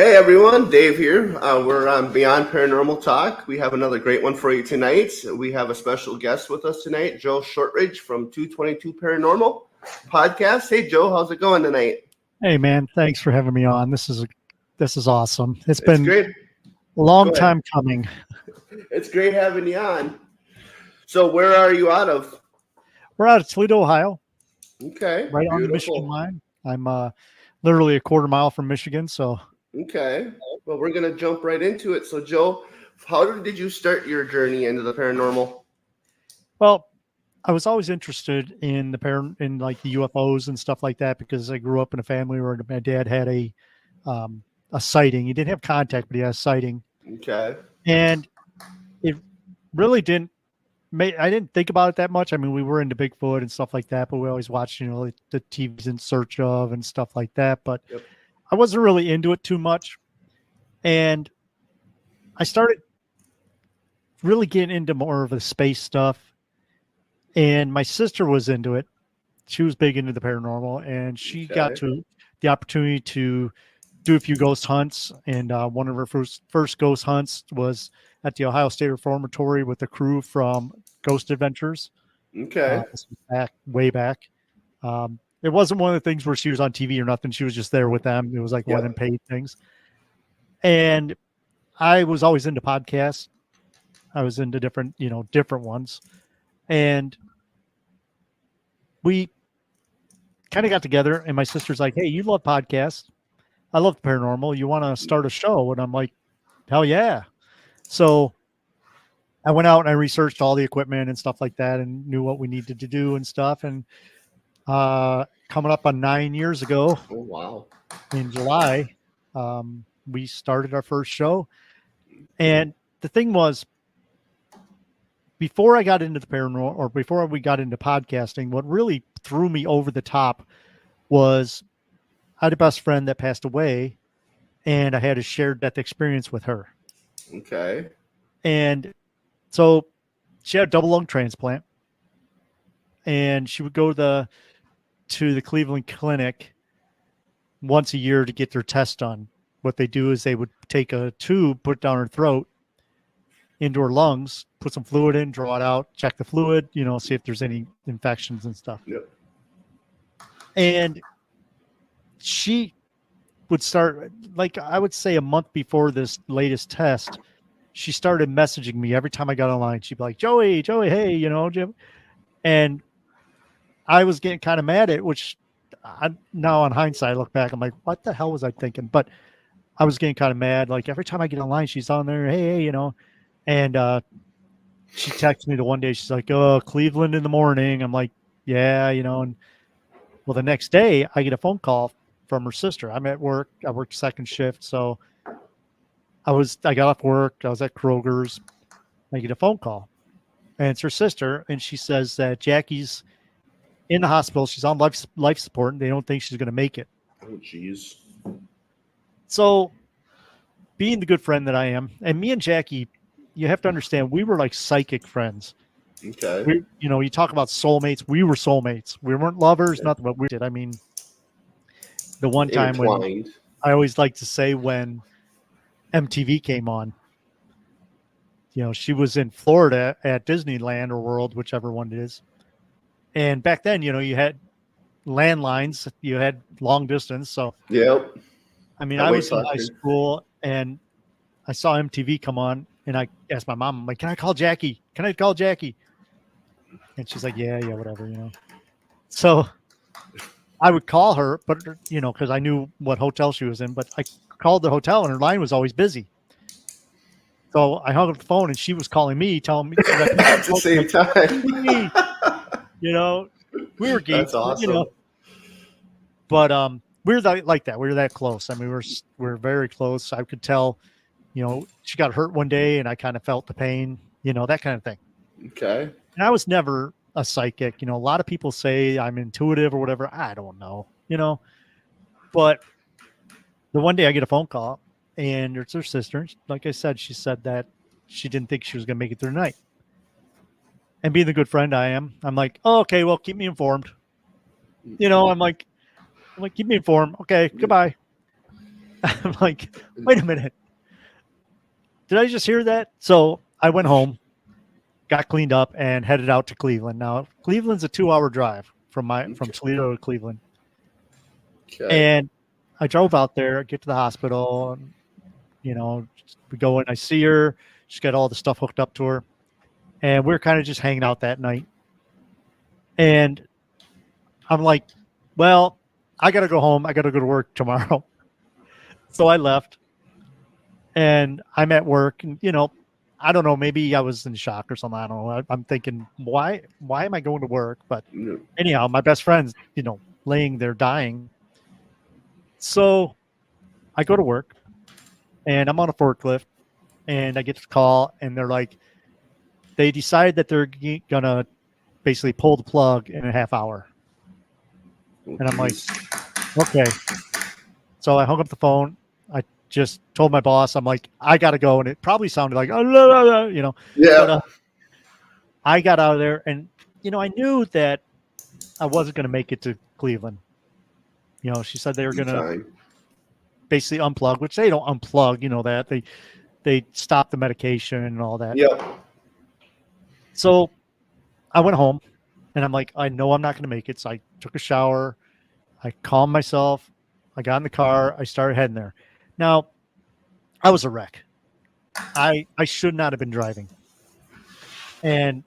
Hey everyone, Dave here. We're on Beyond Paranormal Talk. We have another great one for you tonight. We have a special guest with us tonight, Joe Shortridge from 222 Paranormal Podcast. Hey Joe, how's it going tonight? Hey man, thanks for having me on. This is awesome. It's It's been great. a long Go ahead. time coming. It's great having you on. So where are you out of? We're out of Toledo, Ohio, Okay, right on the Michigan beautiful. line. I'm literally a quarter mile from Michigan. So, Okay, well we're gonna jump right into it. So Joe, how did you start your journey into the paranormal? well, I was always interested in in like the UFOs and stuff like that because I grew up in a family where my dad had a sighting. He didn't have contact, but he had a sighting, Okay, and it really didn't. I didn't think about it that much. I mean, we were into Bigfoot and stuff like that, but we always watched, like the TV's In Search of and stuff like that. But yep, I wasn't really into it too much. And I started really getting into more of the space stuff. And my sister was into it. She was big into the paranormal, and she got okay, to the opportunity to do a few ghost hunts. And one of her first ghost hunts was at the Ohio State Reformatory with the crew from Ghost Adventures. okay, This was way back. It wasn't one of the things where she was on TV or nothing. She was just there with them. It was like one of them yep, paid things. And I was always into podcasts. I was into different ones. And we kind of got together, and my sister's like, "Hey, you love podcasts. I love the paranormal. You want to start a show?" And I'm like, "Hell yeah." So I went out and I researched all the equipment and stuff like that and knew what we needed to do and stuff. And coming up on 9 years ago oh wow, in July, we started our first show. And the thing was, before I got into the paranormal or before we got into podcasting, what really threw me over the top was I had a best friend that passed away, and I had a shared death experience with her. okay, And so she had a double lung transplant, and she would go to the Cleveland Clinic once a year to get their test done. What they do is they would take a tube, put it down her throat, into her lungs, put some fluid in, draw it out, check the fluid, see if there's any infections and stuff. yep, And she would start, like I would say a month before this latest test, she started messaging me every time I got online. She'd be like, Joey, hey, Jim. And I was getting kind of mad at it, which now on hindsight, I look back, I'm like, what the hell was I thinking? But I was getting kind of mad. Like every time I get online, she's on there, hey, and she texted me the one day. She's like, "Oh, Cleveland in the morning." I'm like, "Yeah, And well, the next day, I get a phone call from her sister. I'm at work. I work second shift, so I got off work. I was at Kroger's. I get a phone call, and it's her sister, and she says that Jackie's in the hospital. She's on life support, and they don't think she's going to make it. oh jeez, So, being the good friend that I am, and me and Jackie, you have to understand, we were like psychic friends. okay, You talk about soulmates. We were soulmates. We weren't lovers, okay. nothing, but we did. I mean, the one time when Intertwined, I always like to say when MTV came on, she was in Florida at Disneyland or World, whichever one it is. And back then, you had landlines, you had long distance. So, yep, I mean, that I weight was in high factor, school and I saw MTV come on, and I asked my mom, I'm like, can I call Jackie? Can I call Jackie? And she's like, yeah, whatever. So I would call her, but because I knew what hotel she was in, but I called the hotel and her line was always busy. So I hung up the phone and she was calling me, telling me that people at the same time. me, we were That's geeks, awesome. but we were like that. We were that close. I mean, we were very close. I could tell, she got hurt one day and I kind of felt the pain, that kind of thing. Okay, And I was never a psychic. A lot of people say I'm intuitive or whatever. I don't know, but the one day I get a phone call and it's her sister. Like I said, she said that she didn't think she was going to make it through the night. And being the good friend I am, I'm like, oh, okay, well, keep me informed. I'm like, keep me informed. Okay, goodbye. I'm like, wait a minute. Did I just hear that? So I went home, got cleaned up, and headed out to Cleveland. Now, Cleveland's a 2-hour drive from Toledo to Cleveland. Okay. And I drove out there, get to the hospital, and, we go in, I see her. She's got all the stuff hooked up to her. And we are kind of just hanging out that night. And I'm like, well, I got to go home. I got to go to work tomorrow. So I left. And I'm at work, and I don't know, maybe I was in shock or something. I don't know. I'm thinking, why am I going to work? But anyhow, my best friend's, laying there dying. So I go to work, and I'm on a forklift, and I get the call, and they're like, they decide that they're gonna basically pull the plug in a half hour. And I'm like, okay. So I hung up the phone. I just told my boss, I'm like, I got to go. And it probably sounded like, Yeah. But I got out of there. And, I knew that I wasn't going to make it to Cleveland. She said they were going to basically unplug, which they don't unplug, that they stop the medication and all that. Yep. So I went home, and I'm like, I know I'm not going to make it. So I took a shower. I calmed myself. I got in the car. I started heading there. Now, I was a wreck. I should not have been driving. And,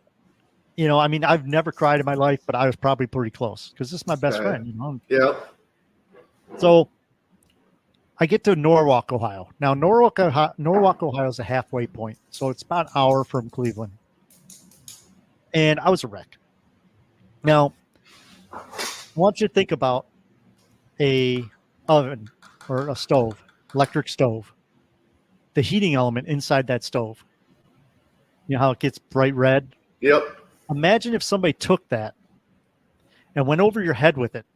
I've never cried in my life, but I was probably pretty close because this is my best friend. Yeah. So I get to Norwalk, Ohio. Now, Norwalk, Ohio is a halfway point. So it's about an hour from Cleveland. And I was a wreck. Now, I want you to think about a oven or a stove, electric stove, the heating element inside that stove. You know how it gets bright red? Yep. Imagine if somebody took that and went over your head with it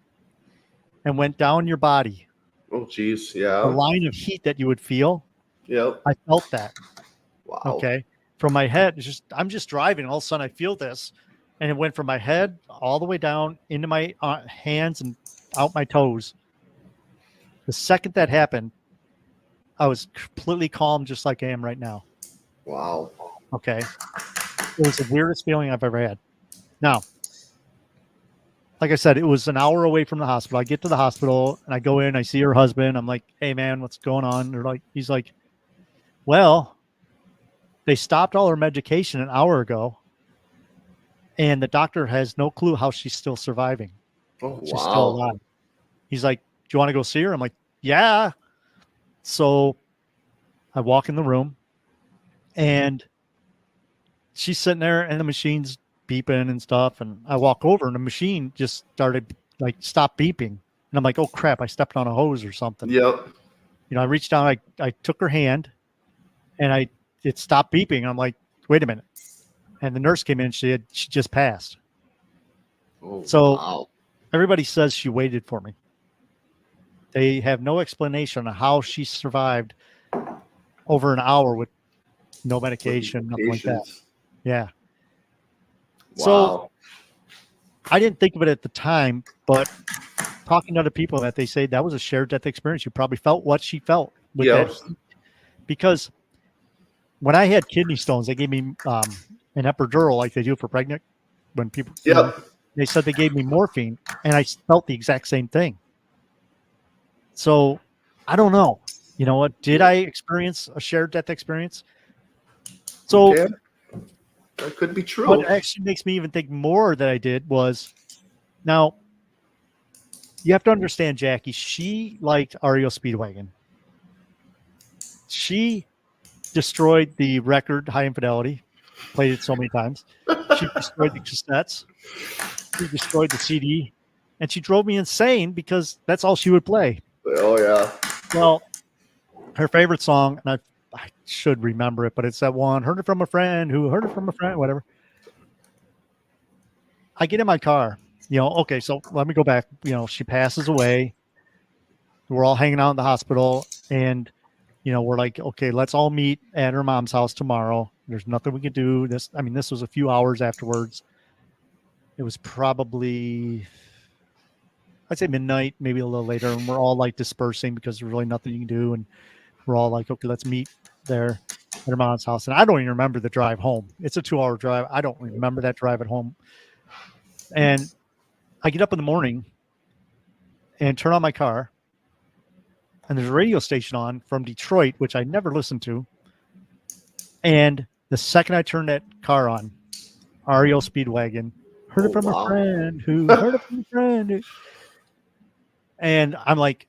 and went down your body. Oh, geez. Yeah. The line of heat that you would feel. Yep. I felt that. Wow. Okay. From my head, I'm just driving. All of a sudden I feel this, and it went from my head all the way down into my hands and out my toes. The second that happened, I was completely calm, just like I am right now. Wow. Okay. It was the weirdest feeling I've ever had. Now, like I said, it was an hour away from the hospital. I get to the hospital and I go in, I see her husband. I'm like, hey man, what's going on? He's like, well, they stopped all her medication an hour ago, and the doctor has no clue how she's still surviving. Oh, she's still alive. He's like, do you want to go see her? I'm like, yeah. So I walk in the room, and she's sitting there, and the machine's beeping and stuff. And I walk over, and the machine just started stopped beeping. And I'm like, oh crap, I stepped on a hose or something. Yep. I reached down, I took her hand, and it stopped beeping. I'm like, wait a minute. And the nurse came in, she just passed. Oh, so wow. Everybody says she waited for me. They have no explanation on how she survived over an hour with no medication, nothing like that. Yeah. Wow. So I didn't think of it at the time, but talking to other people, that they say that was a shared death experience. You probably felt what she felt with that. Because when I had kidney stones, they gave me an epidural like they do for pregnant when people. Yep. They said they gave me morphine, and I felt the exact same thing. So I don't know. You know what? Did I experience a shared death experience? So that could be true. What actually makes me even think more that I did was, now you have to understand, Jackie, she liked REO Speedwagon. She destroyed the record High Infidelity, played it so many times. She destroyed the cassettes. She destroyed the CD, and she drove me insane because that's all she would play. Oh yeah. Well, her favorite song, and I should remember it, but it's that one, heard it from a friend who heard it from a friend, whatever. I get in my car, okay, so let me go back. She passes away. We're all hanging out in the hospital, and we're like, okay, let's all meet at her mom's house tomorrow. There's nothing we can do. This was a few hours afterwards. It was probably, I'd say midnight, maybe a little later, and we're all like dispersing because there's really nothing you can do, and we're all like, okay, let's meet there at her mom's house. And I don't even remember the drive home. It's a 2-hour drive. I don't remember that drive at home. And I get up in the morning and turn on my car, and there's a radio station on from Detroit, which I never listened to. And the second I turned that car on, REO Speedwagon, heard it from a friend who heard it from a friend. And I'm like,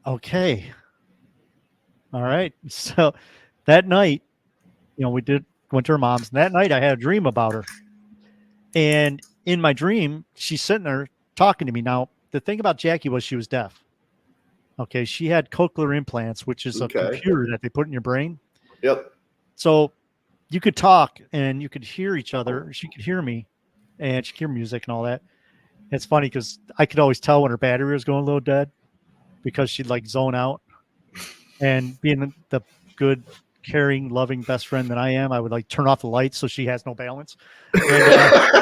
okay. All right. So that night, we went to her mom's. And that night I had a dream about her. And in my dream, she's sitting there talking to me. Now, the thing about Jackie was she was deaf. Okay. She had cochlear implants, which is a computer that they put in your brain. Yep. So you could talk and you could hear each other. She could hear me and she could hear music and all that. It's funny because I could always tell when her battery was going a little dead because she'd like zone out. And being the good, caring, loving best friend that I am, I would like turn off the lights so she has no balance. And,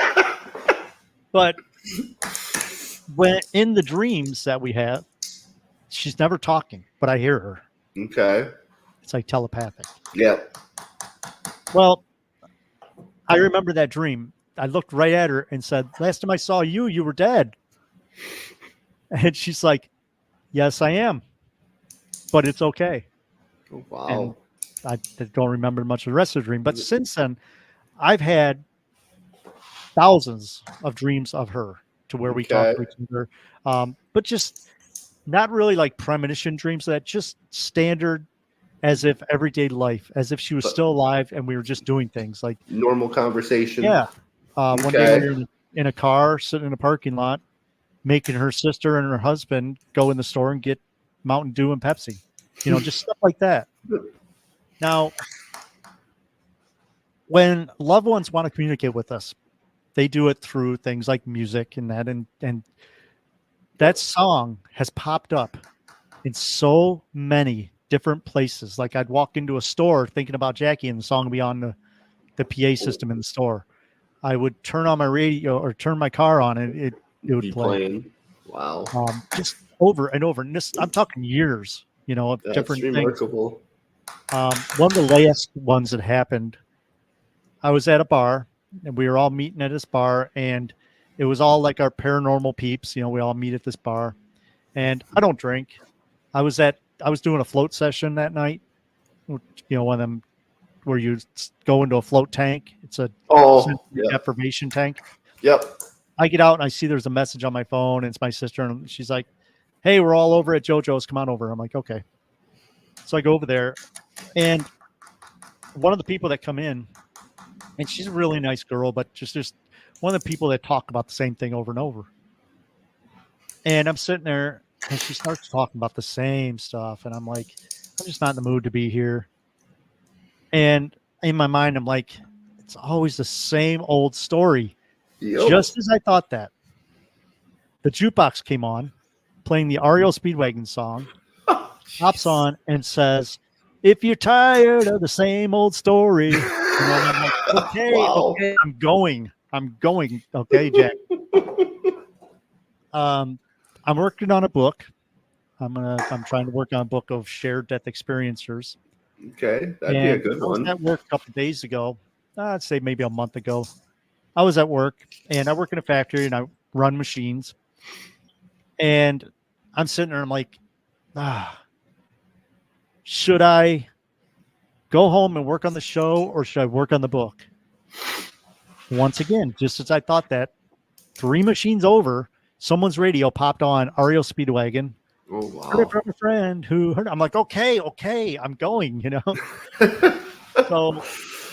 but when in the dreams that we have, she's never talking, but I hear her. Okay. It's like telepathic. Yep. Well, I remember that dream. I looked right at her and said, last time I saw you, you were dead. And she's like, yes, I am. But it's okay. Oh, wow. And I don't remember much of the rest of the dream. But since then, I've had thousands of dreams of her to where we talk to each other. But just not really like premonition dreams, that just standard as if everyday life, as if she was still alive and we were just doing things like normal conversation. Yeah. One day we were in a car sitting in a parking lot, making her sister and her husband go in the store and get Mountain Dew and Pepsi, just stuff like that. Now, when loved ones want to communicate with us, they do it through things like music and that, and that song has popped up in so many different places. Like I'd walk into a store thinking about Jackie and the song would be on the PA system in the store. I would turn on my radio or turn my car on and it would play. Playing. Wow. Just over and over. And this, I'm talking years, of That's different remarkable. things. One of the last ones that happened, I was at a bar and we were all meeting at this bar and it was all like our paranormal peeps. We all meet at this bar and I don't drink. I was doing a float session that night, one of them where you go into a float tank. It's a deprivation tank. Yep. I get out and I see there's a message on my phone and it's my sister and she's like, hey, we're all over at JoJo's. Come on over. I'm like, okay. So I go over there and one of the people that come in, and she's a really nice girl, but just one of the people that talk about the same thing over and over. And I'm sitting there and she starts talking about the same stuff. And I'm like, I'm just not in the mood to be here. And in my mind, I'm like, it's always the same old story. Yep. Just as I thought that, the jukebox came on, playing the REO Speedwagon song, hops on and says, if you're tired of the same old story, I'm like, okay, I'm going. Okay, Jack. I'm working on a book. I'm trying to work on a book of shared death experiencers. Okay, that'd be a good one. I was at work a couple of days ago. I'd say maybe a month ago. I was at work, and I work in a factory, and I run machines. And I'm sitting there, and I'm like, should I go home and work on the show, or should I work on the book? Once again, just as I thought that, 3 machines over, someone's radio popped on REO Speedwagon. Oh, wow. Heard it from a friend who heard it. I'm like, okay, I'm going, So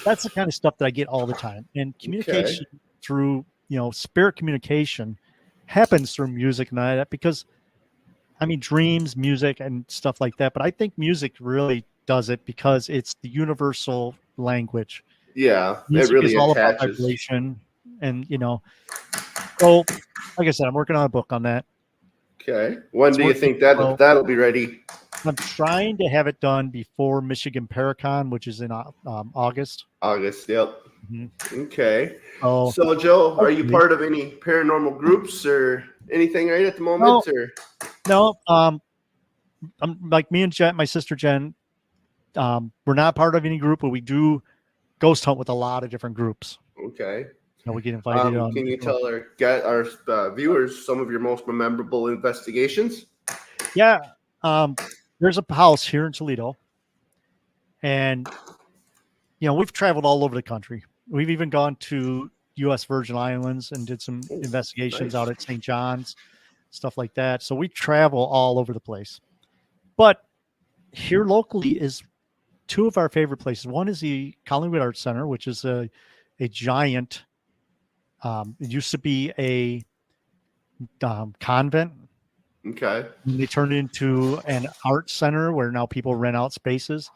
that's the kind of stuff that I get all the time. And communication through, spirit communication happens through music and that, because dreams, music and stuff like that. But I think music really does it because it's the universal language. Yeah, music it really is all attaches. about vibration. And, so like I said, I'm working on a book on that. Okay. When do you think that'll be ready? I'm trying to have it done before Michigan Paracon, which is in August. August. Yep. Mhm. Okay. So So, Joe, are you hopefully, part of any paranormal groups or anything right at the no, moment? Or no. I'm like me and Jen, my sister Jen. We're not part of any group, but we do ghost hunt with a lot of different groups. okay. We get invited on Can you different. tell our viewers some of your most memorable investigations? Yeah. There's a house here in Toledo, and we've traveled all over the country. We've even gone to U.S. Virgin Islands and did some Oh, investigations nice. out at St. John's, stuff like that. So we travel all over the place. But here locally is two of our favorite places. One is the Collingwood Arts Center, which is a giant. It used to be a convent. Okay. And they turned it into an art center where now people rent out spaces.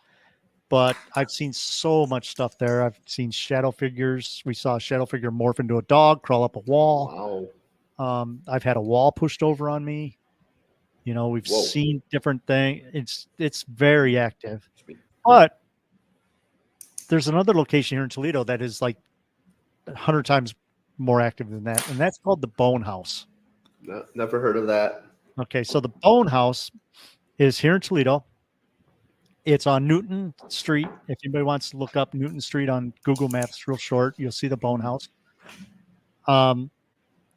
But I've seen so much stuff there. I've seen shadow figures. We saw a shadow figure morph into a dog, crawl up a wall. Wow. I've had a wall pushed over on me. We've Whoa. seen different things. It's very active. But there's another location here in Toledo that is like 100 times more active than that, and that's called the Bone House. No, never heard of that. Okay, so the Bone House is here in Toledo. It's on Newton Street. If anybody wants to look up Newton Street on Google Maps, real short, you'll see the Bone House.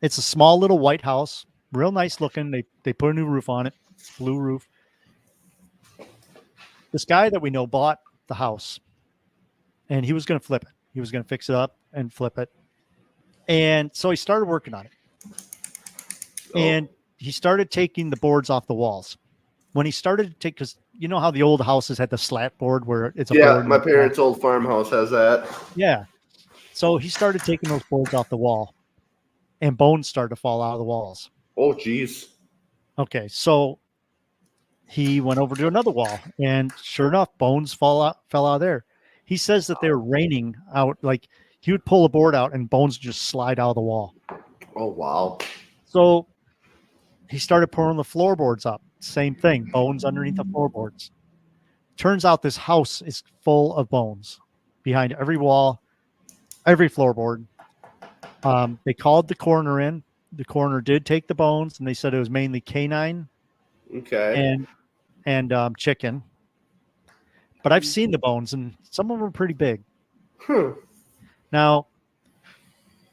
It's a small little white house, real nice looking. They put a new roof on it. It's blue roof. This guy that we know bought the house, and he was going to flip it. He was going to fix it up and flip it. And so he started working on it. And he started taking the boards off the walls. When he started to take, because you know how the old houses had the slat board where it's a board. Yeah, my parents' old farmhouse has that. Yeah. So he started taking those boards off the wall, and bones started to fall out of the walls. Oh, geez. Okay, so he went over to another wall, and sure enough, bones fell out of there. He says that they were raining out, like he would pull a board out and bones just slide out of the wall. Oh, wow. So he started pouring the floorboards up. Same thing, bones underneath the floorboards. Turns out this house is full of bones behind every wall, every floorboard. They called the coroner in. The coroner did take the bones, and they said it was mainly canine Okay. and chicken. But I've seen the bones, and some of them are pretty big. Now,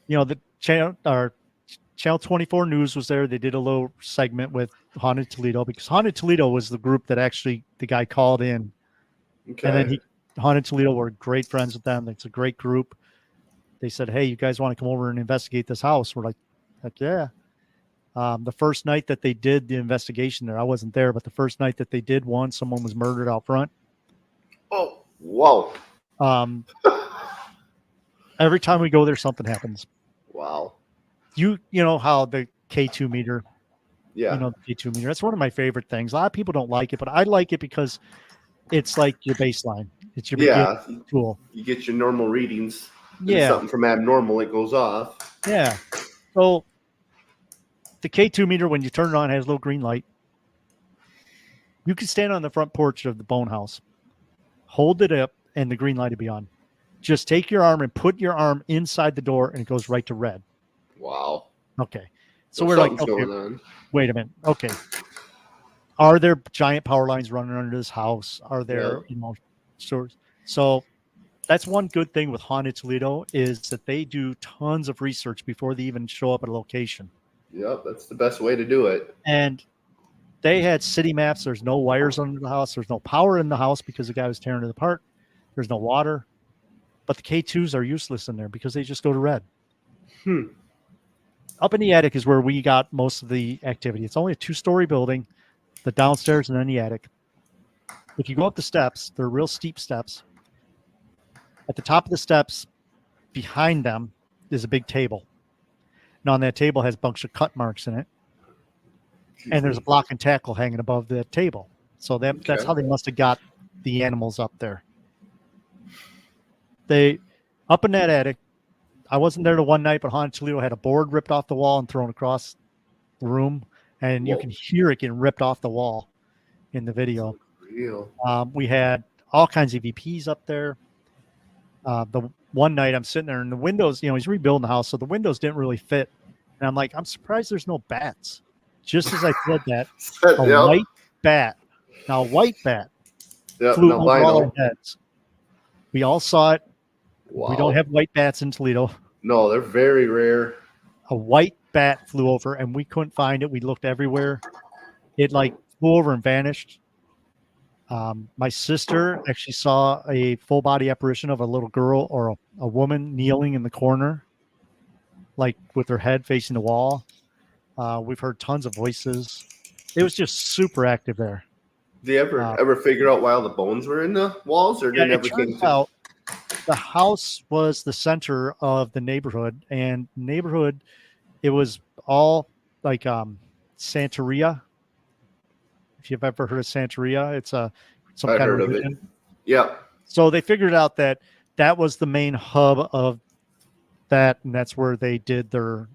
the Channel 24 News was there. They did a little segment with Haunted Toledo because Haunted Toledo was the group that actually the guy called in. Okay. And then Haunted Toledo were great friends with them. It's a great group. They said, hey, you guys want to come over and investigate this house? We're like, heck yeah. The first night that they did the investigation there, I wasn't there, but the first night that they did one, someone was murdered out front. Oh, whoa. Every time we go there, something happens. Wow. You know how the K2 meter, Yeah. the K2 meter, that's one of my favorite things. A lot of people don't like it, but I like it because it's like your baseline. It's your beginning tool. You get your normal readings. Yeah. Something from abnormal, it goes off. Yeah. So the K2 meter, when you turn it on, has a little green light. You can stand on the front porch of the Bone House, hold it up, and the green light will be on. Just take your arm and put your arm inside the door, and it goes right to red. Wow. Okay. So we're like, okay, wait a minute. Okay. Are there giant power lines running under this house? Are there, stores? So that's one good thing with Haunted Toledo is that they do tons of research before they even show up at a location. Yep, that's the best way to do it. And they had city maps. There's no wires under the house. There's no power in the house because the guy was tearing it apart. There's no water. But the K2s are useless in there because they just go to red. Up in the attic is where we got most of the activity. It's only a 2-story building, the downstairs and then the attic. If you go up the steps, they're real steep steps. At the top of the steps, behind them is a big table. Now, on that table has a bunch of cut marks in it. And there's a block and tackle hanging above the table. So that's how they must have got the animals up there. They, up in that attic, I wasn't there the one night, but Haunted Toledo had a board ripped off the wall and thrown across the room. And you can hear it getting ripped off the wall in the video. Real. We had all kinds of EVPs up there. The one night I'm sitting there and the windows, he's rebuilding the house, so the windows didn't really fit. And I'm like, I'm surprised there's no bats. Just as I said that, a white bat. Now, a white bat flew over all our heads. We all saw it. Wow. We don't have white bats in Toledo. No, they're very rare. A white bat flew over and we couldn't find it. We looked everywhere. It flew over and vanished. My sister actually saw a full body apparition of a little girl or a woman kneeling in the corner, with her head facing the wall. We've heard tons of voices. It was just super active there. Did you ever figure out why all the bones were in the walls, or did never came to? The house was the center of the neighborhood, and it was all Santeria. If you've ever heard of Santeria, it's some kind of religion. Yeah. So they figured out that was the main hub of that, and that's where they did their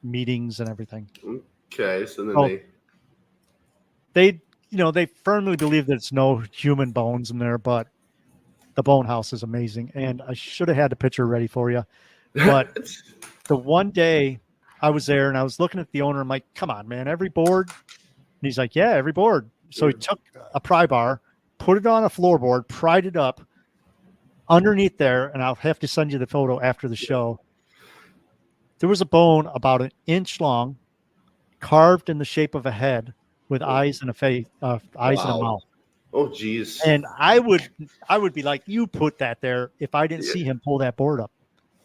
meetings and everything. Okay, so then they firmly believe that it's no human bones in there, but the bone house is amazing. And I should have had the picture ready for you, but the one day I was there and I was looking at the owner. I'm like, come on, man, every board. And he's like, yeah, every board. So he took a pry bar, put it on a floorboard, pried it up underneath there. And I'll have to send you the photo after the show. There was a bone about an inch long, carved in the shape of a head with eyes and a face, eyes and a mouth. Oh, geez. And I would be like, you put that there if I didn't see him pull that board up.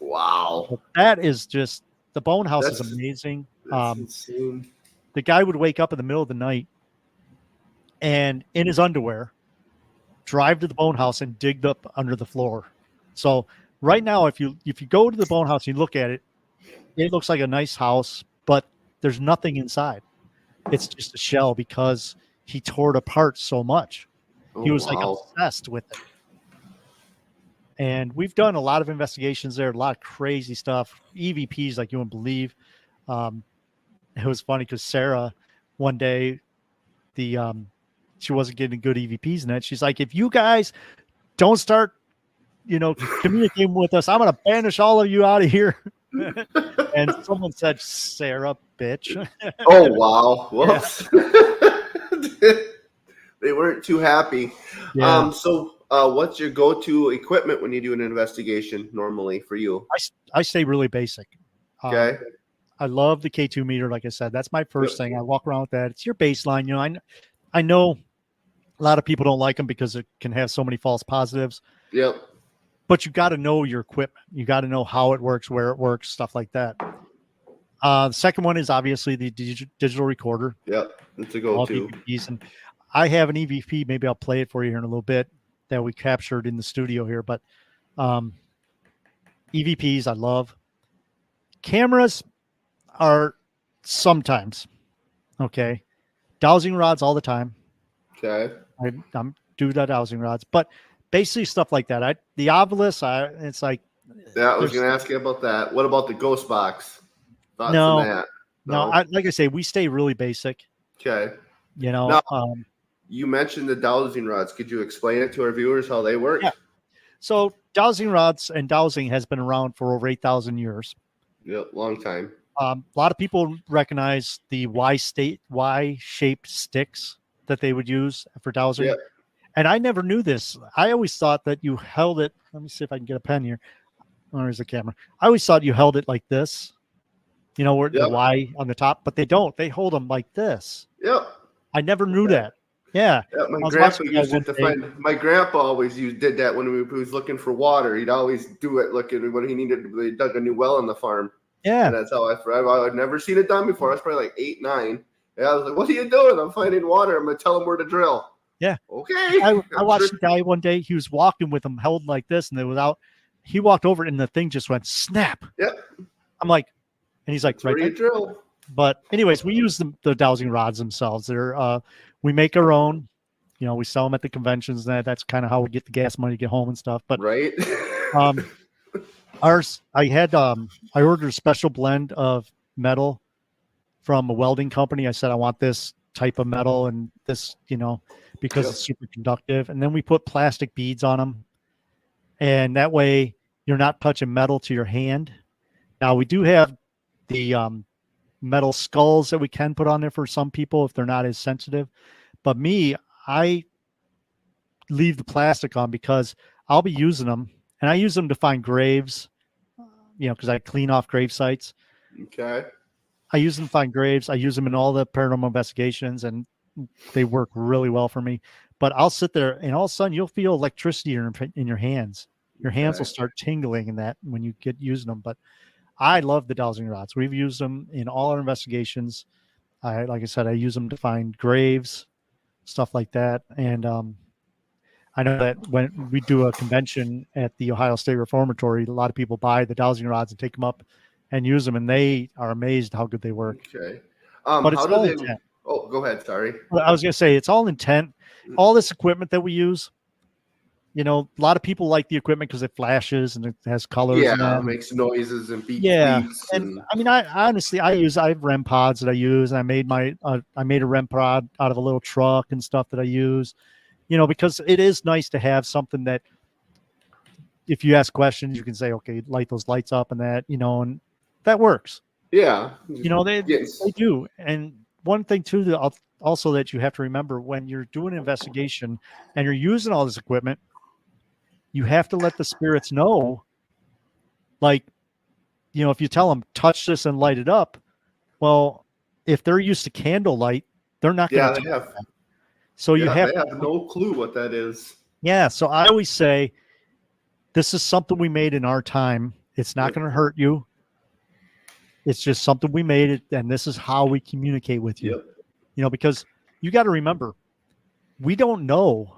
Wow. But that is just, the bone house is amazing. That's insane. The guy would wake up in the middle of the night and in his underwear, drive to the bone house and dig up under the floor. So right now, if you go to the bone house and you look at it, it looks like a nice house, but there's nothing inside. It's just a shell because he tore it apart so much. He was obsessed with it. And we've done a lot of investigations there, a lot of crazy stuff, EVPs like you wouldn't believe. It was funny because Sarah, one day, she wasn't getting good EVPs in it. She's like, if you guys don't start, communicating with us, I'm going to banish all of you out of here. And someone said, Sarah, bitch. Oh, wow. Whoops. They weren't too happy. Yeah. So what's your go-to equipment when you do an investigation normally for you? I stay really basic. Okay. I love the K2 meter. Like I said, that's my first thing. I walk around with that. It's your baseline. I know a lot of people don't like them because it can have so many false positives. Yep. But you got to know your equipment. You got to know how it works, where it works, stuff like that. The second one is obviously the digital recorder. Yep, it's a go-to. And I have an EVP. Maybe I'll play it for you here in a little bit that we captured in the studio here. But EVPs I love. Cameras are sometimes okay. Dowsing rods all the time. Okay. I'm do the dowsing rods, but basically stuff like that. The Ovilus, it's like. Yeah, I was going to ask you about that. What about the ghost box? Thoughts no, on that? No. Like I say, we stay really basic. Okay. Now, you mentioned the dowsing rods. Could you explain it to our viewers how they work? Yeah. So dowsing rods and dowsing has been around for over 8,000 years. Yep, long time. A lot of people recognize the Y-shaped sticks that they would use for dowsing. Yep. And I never knew this. I always thought that you held it. Let me see if I can get a pen here. Oh, there's the camera. I always thought you held it like this, where the Y on the top, but they don't. They hold them like this. Yep. I never knew that. Yeah. My grandpa used it to find. My grandpa always did that when he was looking for water. He'd always do it looking when he needed. He dug a new well on the farm. Yeah. And that's how I'd never seen it done before. I was probably like 8, 9. And I was like, "What are you doing? I'm finding water. I'm gonna tell him where to drill." Yeah. Okay. I watched a guy one day. He was walking with him held like this, and it was out. He walked over, and the thing just went snap. Yep. I'm like, and he's like, right. Where you drill. But anyways, we use the dowsing rods themselves. We make our own. We sell them at the conventions. That's kind of how we get the gas money to get home and stuff. But right. Ours, I ordered a special blend of metal from a welding company. I said I want this type of metal and this, because Yep. it's super conductive. And then we put plastic beads on them. And that way you're not touching metal to your hand. Now we do have the metal skulls that we can put on there for some people if they're not as sensitive. But me, I leave the plastic on because I'll be using them, and I use them to find graves, because I clean off grave sites. Okay. I use them to find graves. I use them in all the paranormal investigations, and they work really well for me. But I'll sit there, and all of a sudden you'll feel electricity in your hands. Your hands will start tingling in that when you get using them. But I love the dowsing rods. We've used them in all our investigations. Like I said, I use them to find graves, stuff like that. And I know that when we do a convention at the Ohio State Reformatory, a lot of people buy the dowsing rods and take them up and use them, and they are amazed how good they work. Okay. But it's How do all they? intent. Oh, go ahead. Sorry. I was going to say it's all intent. All this equipment that we use, a lot of people like the equipment because it flashes and it has colors. Yeah, makes noises and Yeah, beeps. and I mean, I honestly, I have REM pods that I use, and I made a REM pod out of a little truck and stuff that I use, because it is nice to have something that if you ask questions, you can say, okay, light those lights up and that, and that works. Yeah. They do. And one thing too, that also that you have to remember when you're doing an investigation and you're using all this equipment, you have to let the spirits know, like, if you tell them touch this and light it up, well, if they're used to candlelight, they're not going to. They have. That. So they have no clue what that is. Yeah. So I always say, this is something we made in our time. It's not going to hurt you. It's just something we made it, and this is how we communicate with you. Yep. Because you got to remember, we don't know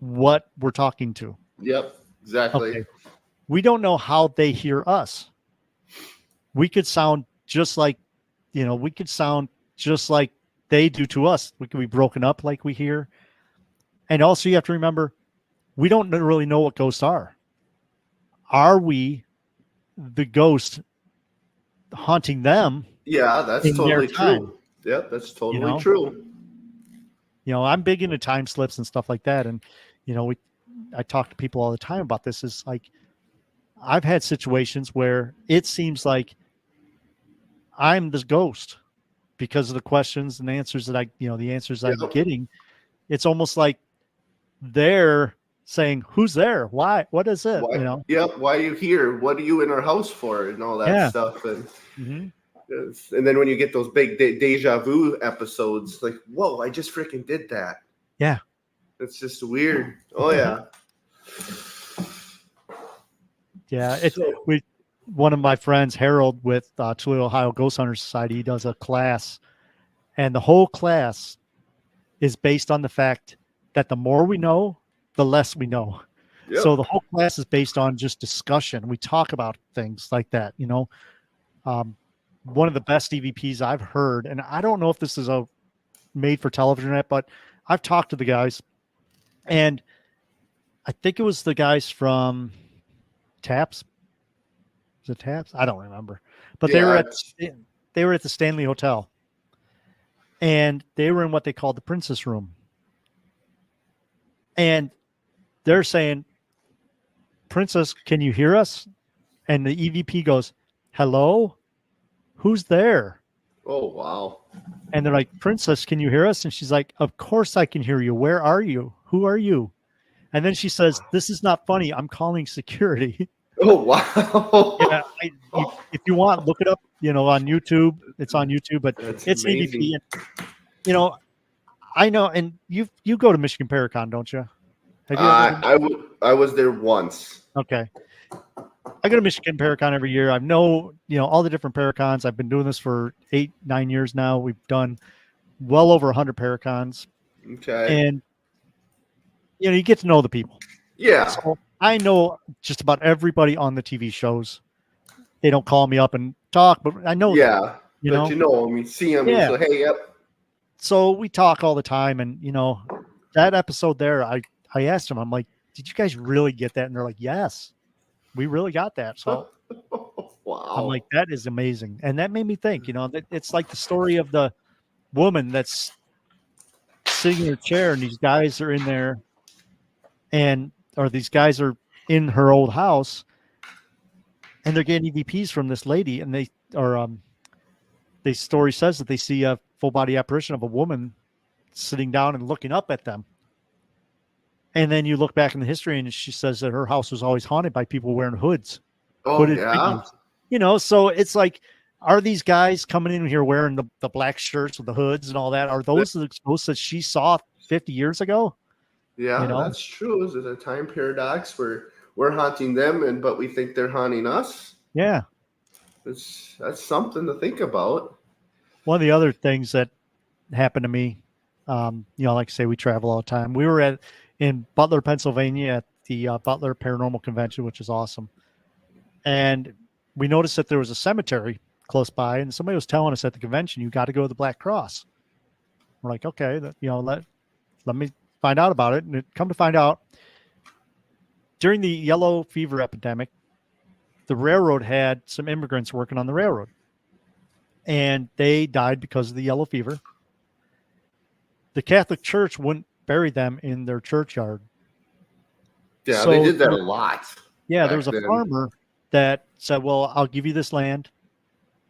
what we're talking to. Yep, exactly. Okay. We don't know how they hear us. We could sound just like, they do to us. We could be broken up like we hear. And also you have to remember, we don't really know what ghosts are. Are we the ghost haunting them? Yeah, that's totally true. Yep, that's totally true. I'm big into time slips and stuff like that. And, I talk to people all the time about this. Is like, I've had situations where it seems like I'm this ghost because of the questions and answers that the answers I'm getting. It's almost like they're saying, who's there? Why? What is it? Why, why are you here? What are you in our house for? And all that stuff. And and then when you get those big deja vu episodes, like, whoa, I just freaking did that. Yeah. It's just weird. Oh yeah. Yeah. One of my friends, Harold, with Toledo, Ohio Ghost Hunter Society, he does a class, and the whole class is based on the fact that the more we know, the less we know. Yep. So the whole class is based on just discussion. We talk about things like that, one of the best EVPs I've heard, and I don't know if this is a made for television yet, but I've talked to the guys, and I think it was the guys from Taps. Was it Taps? I don't remember, but they were at the Stanley Hotel, and they were in what they called the Princess Room, and they're saying, "Princess, can you hear us?" And the EVP goes, "Hello, who's there?" Oh, wow. And they're like, "Princess, can you hear us?" And she's like, "Of course I can hear you. Where are you? Who are you?" And then she says, "This is not funny. I'm calling security." Oh, wow. Yeah, if you want, look it up, on YouTube. It's on YouTube, but it's EVP. And, I know, and you go to Michigan Paracon, don't you? Have you I was there once. Okay. I go to Michigan Paracon every year. I know, all the different Paracons. I've been doing this for 8-9 years now. We've done well over 100 Paracons. Okay. And, you get to know the people. Yeah. So I know just about everybody on the TV shows. They don't call me up and talk, but I know them, but you know them, you see them, you say, hey, yep. So we talk all the time, and, that episode there, I asked them, I'm like, did you guys really get that? And they're like, yes, we really got that. So wow. I'm like, that is amazing. And that made me think, that it's like the story of the woman that's sitting in her chair, and these guys are in there, or these guys are in her old house, and they're getting EVPs from this lady, and the story says that they see a full body apparition of a woman sitting down and looking up at them. And then you look back in the history, and she says that her house was always haunted by people wearing hoods. Oh, Hooded yeah. figures. So it's like, are these guys coming in here wearing the black shirts with the hoods and all that? Are those the ghosts that she saw 50 years ago? Yeah, that's true. Is it a time paradox where we're haunting them, but we think they're haunting us? Yeah. That's something to think about. One of the other things that happened to me, like I say, we travel all the time. We were in Butler, Pennsylvania at the Butler Paranormal Convention, which is awesome. And we noticed that there was a cemetery close by, and somebody was telling us at the convention, you got to go to the Black Cross. We're like, okay, let me find out about it. And come to find out, during the yellow fever epidemic, the railroad had some immigrants working on the railroad, and they died because of the yellow fever. The Catholic Church wouldn't bury them in their churchyard. Yeah, so they did that a lot. Yeah, there was a farmer that said, well, I'll give you this land.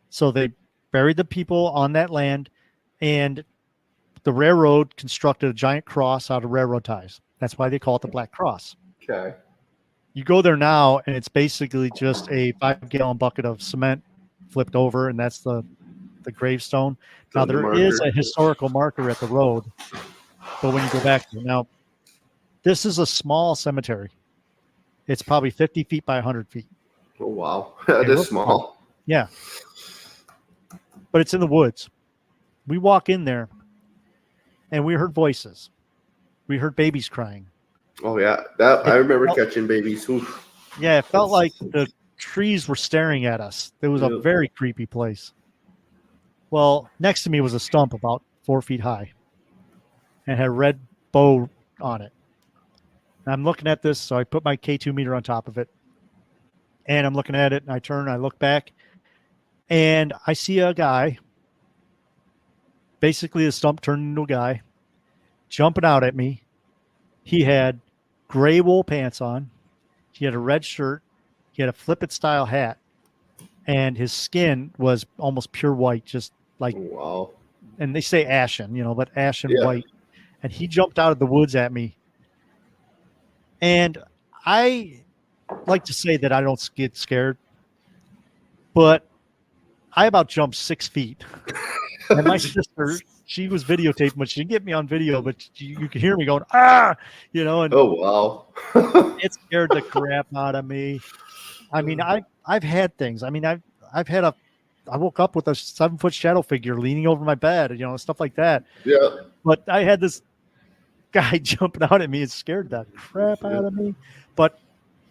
So they buried the people on that land, and the railroad constructed a giant cross out of railroad ties. That's why they call it the Black Cross. Okay. You go there now, and it's basically just a 5-gallon bucket of cement flipped over, and that's the gravestone. Now, there is a historical marker at the road, but when you go back to now, this is a small cemetery. It's probably 50 feet by 100 feet. Oh, wow. That is small. Yeah. But it's in the woods. We walk in there, and we heard voices. We heard babies crying. Oh, yeah. I remember catching babies. Oof. Yeah, it felt like the trees were staring at us. It was a very creepy place. Well, next to me was a stump about 4 feet high and had a red bow on it. And I'm looking at this, so I put my K2 meter on top of it. And I'm looking at it, and I turn, and I look back, and I see a guy, basically a stump turned into a guy, jumping out at me. He had gray wool pants on. He had a red shirt. He had a flip-it style hat. And his skin was almost pure white, just like, wow. And they say ashen, but ashen white. And he jumped out of the woods at me. And I like to say that I don't get scared, but I about jumped 6 feet. And my sister, she was videotaping, but she didn't get me on video, but you could hear me going, ah, and oh, wow. it scared the crap out of me. I mean, I've had things. I mean, I woke up with a 7-foot shadow figure leaning over my bed, stuff like that. Yeah. But I had this guy jumping out at me. It scared the crap out of me. But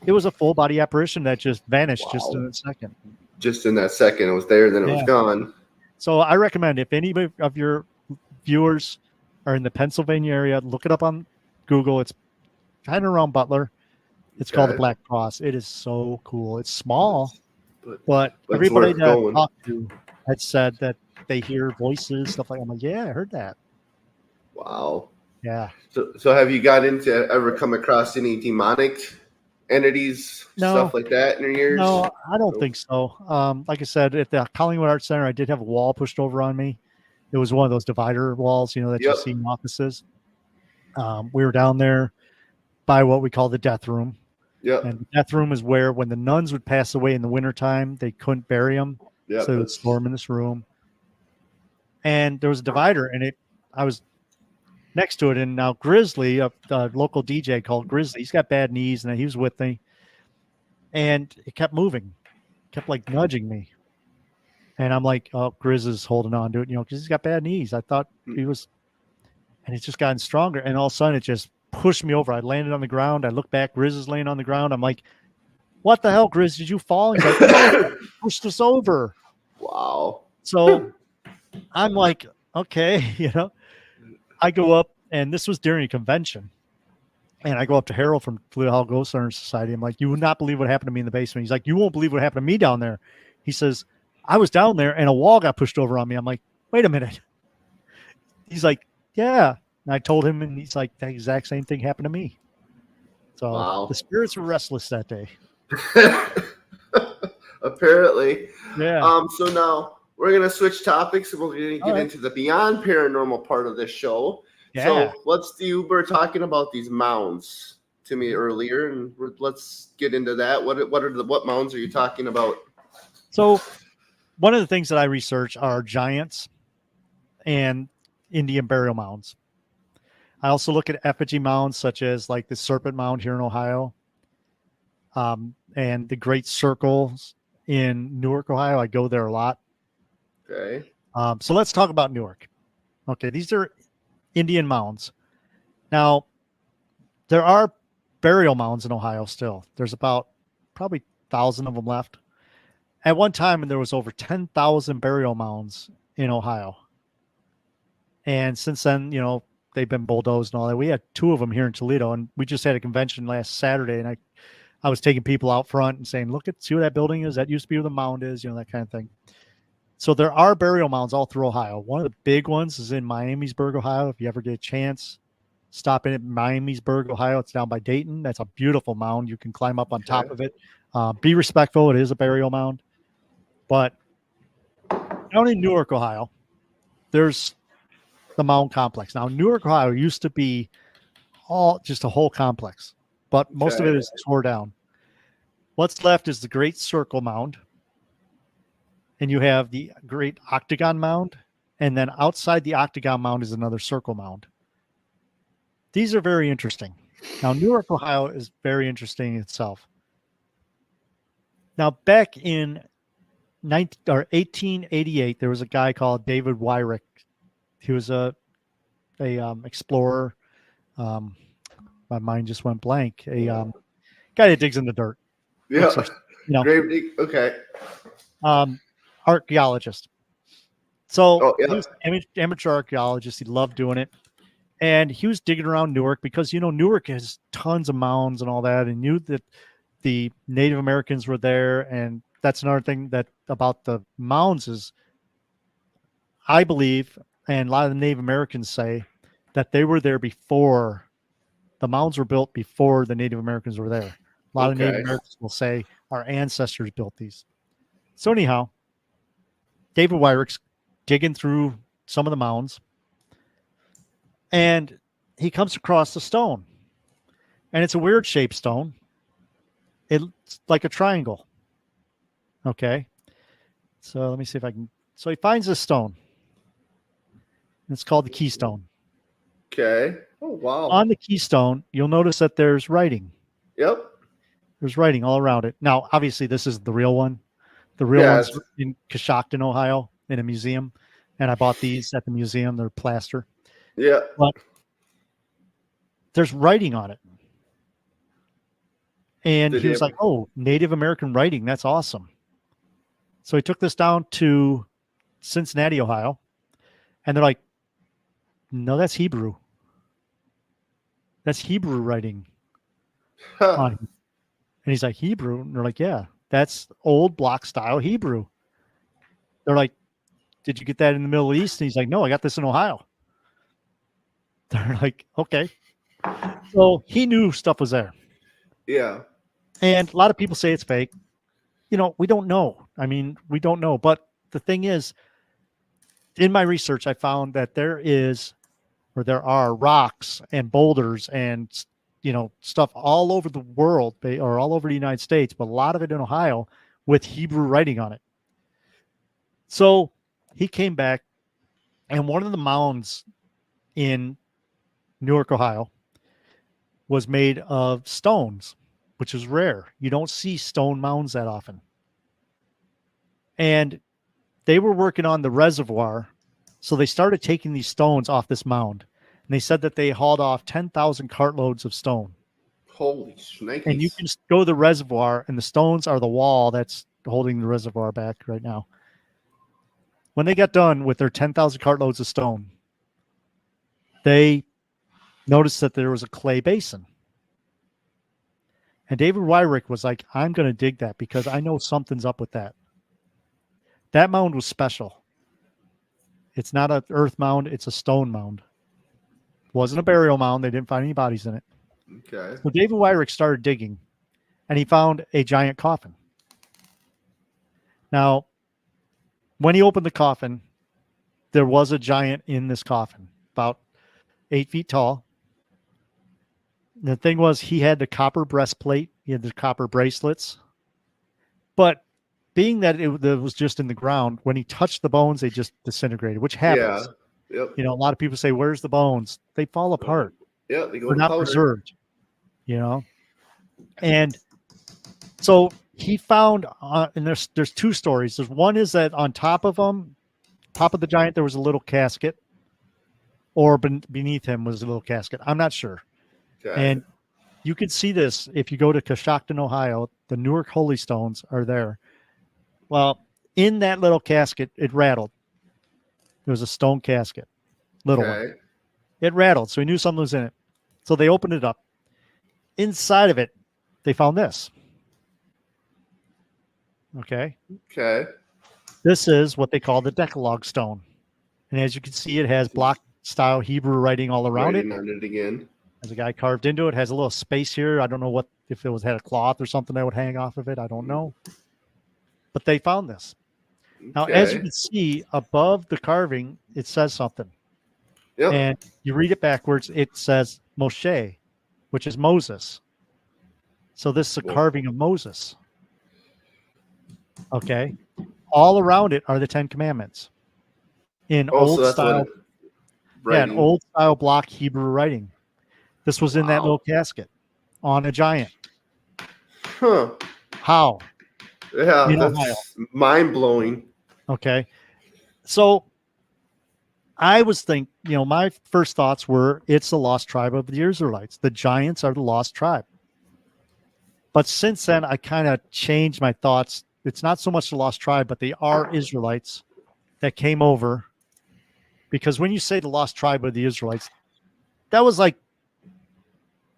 it was a full body apparition that just vanished just in a second. Just in that second, it was there, then it was gone. So I recommend, if any of your viewers are in the Pennsylvania area, look it up on Google. It's kind of around Butler. It's called the Black Cross. It is so cool. It's small, but everybody that I talked to had said that they hear voices, stuff like that. I'm like, yeah, I heard that. Wow. Yeah. So have you ever come across any demonic entities, stuff like that in your years? No, I don't think so. Like I said, at the Collingwood Arts Center, I did have a wall pushed over on me. It was one of those divider walls, that you see in offices. We were down there by what we call the death room. Yeah. And the death room is where, when the nuns would pass away in the wintertime, they couldn't bury them. So they would store them in this room. And there was a divider, and I was next to it. And now Grizzly, a local DJ called Grizzly, he's got bad knees, and he was with me. And it kept moving, kept like nudging me. And I'm like, oh, Grizz is holding on to it, because he's got bad knees. I thought he was, and it's just gotten stronger. And all of a sudden, it just pushed me over. I landed on the ground. I looked back. Grizz is laying on the ground. I'm like, what the hell, Grizz? Did you fall? He's like, no, pushed us over. Wow. So I'm like, okay, I go up, and this was during a convention. And I go up to Harold from Toledo Hall Ghost Hunter Society. I'm like, you would not believe what happened to me in the basement. He's like, you won't believe what happened to me down there. He says, I was down there, and a wall got pushed over on me. I'm like, wait a minute. He's like, yeah. And I told him, and he's like, the exact same thing happened to me. So the Wow. spirits were restless that day. Apparently. Yeah. So now we're gonna switch topics and we're gonna All get right. into the beyond paranormal part of this show. Yeah. So you were talking about these mounds to me earlier, and let's get into that. What mounds are you talking about? So one of the things that I research are giants and Indian burial mounds. I also look at effigy mounds, such as like the Serpent Mound here in Ohio, and the Great Circles in Newark, Ohio. I go there a lot. Okay. So let's talk about Newark. Okay, these are Indian mounds. Now, there are burial mounds in Ohio still. There's about probably 1,000 of them left. At one time, there was over 10,000 burial mounds in Ohio. And since then, they've been bulldozed and all that. We had 2 of them here in Toledo, and we just had a convention last Saturday, and I was taking people out front and saying, see where that building is? That used to be where the mound is, that kind of thing. So there are burial mounds all through Ohio. One of the big ones is in Miamisburg, Ohio. If you ever get a chance, stop in at Miamisburg, Ohio. It's down by Dayton. That's a beautiful mound. You can climb up on top of it. Be respectful. It is a burial mound. But down in Newark, Ohio, there's the mound complex. Now, Newark, Ohio used to be just a whole complex, but most of it is tore down. What's left is the Great Circle Mound, and you have the Great Octagon Mound, and then outside the Octagon Mound is another circle mound. These are very interesting. Now, Newark, Ohio is very interesting itself. Now, back in 1888, there was a guy called David Wyrick. He was a explorer. My mind just went blank. A guy that digs in the dirt. Yeah. Okay. Archaeologist. So he was an amateur archaeologist. He loved doing it. And he was digging around Newark because, Newark has tons of mounds and all that, and knew that the Native Americans were there. And that's another thing about the mounds is, I believe, and a lot of the Native Americans say, that they were there before the mounds were built, before the Native Americans were there. A lot of Native Americans will say our ancestors built these. So anyhow, David Wyrick's digging through some of the mounds, and he comes across a stone, and it's a weird shaped stone. It's like a triangle. Okay. So let me see if I can. So he finds this stone. It's called the Keystone. Okay. Oh, wow. On the Keystone, you'll notice that there's writing. Yep. There's writing all around it. Now, obviously, this is the real one. The real one's in Coshocton, Ohio, in a museum. And I bought these at the museum. They're plaster. Yeah. But there's writing on it. And he was like, oh, Native American writing. That's awesome. So he took this down to Cincinnati, Ohio. And they're like, no, that's Hebrew. That's Hebrew writing. On him. And he's like, Hebrew? And they're like, yeah, that's old block style Hebrew. They're like, did you get that in the Middle East? And he's like, no, I got this in Ohio. They're like, okay. So he knew stuff was there. Yeah. And a lot of people say it's fake. We don't know. I mean, we don't know. But the thing is, in my research, I found that there are rocks and boulders and stuff all over the world, or all over the United States, but a lot of it in Ohio with Hebrew writing on it. So he came back, and one of the mounds in Newark, Ohio, was made of stones, which is rare. You don't see stone mounds that often. And they were working on the reservoir, so they started taking these stones off this mound. And they said that they hauled off 10,000 cartloads of stone. Holy shnikes. And you can just go to the reservoir, and the stones are the wall that's holding the reservoir back right now. When they got done with their 10,000 cartloads of stone, they noticed that there was a clay basin. And David Wyrick was like, I'm going to dig that because I know something's up with that. That mound was special. It's not an earth mound. It's a stone mound. It wasn't a burial mound. They didn't find any bodies in it. Okay. So David Wyrick started digging, and he found a giant coffin. Now, when he opened the coffin, there was a giant in this coffin, about 8 feet tall. The thing was, he had the copper breastplate, he had the copper bracelets, but being that it was just in the ground, when he touched the bones, they just disintegrated, which happens. Yeah. Yep. You know, a lot of people say, "Where's the bones?" They fall apart. Yeah, they go They're to not powder. preserved. You know, and so he found, and there's two stories. There's one is that on top of the giant, there was a little casket, or beneath him was a little casket. I'm not sure. Okay. And you can see this if you go to Coshocton, Ohio. The Newark Holy Stones are there. Well, in that little casket, it rattled. There was a stone casket, little one. It rattled, so he knew something was in it. So they opened it up. Inside of it, they found this. Okay. This is what they call the Decalogue stone. And as you can see, it has block-style Hebrew writing all around it. On it again. There's a guy carved into it. It has a little space here. I don't know if it had a cloth or something that would hang off of it. I don't know. But they found this. Now, as you can see, above the carving, it says something. Yep. And you read it backwards, it says Moshe, which is Moses. So this is a carving of Moses. Okay. All around it are the 10 Commandments in old style. Yeah, an old style block Hebrew writing. This was in that little casket on a giant. Huh. How? Yeah, that's mind-blowing. Okay. So I was thinking, my first thoughts were it's the lost tribe of the Israelites. The giants are the lost tribe. But since then, I kind of changed my thoughts. It's not so much the lost tribe, but they are Israelites that came over. Because when you say the lost tribe of the Israelites, that was like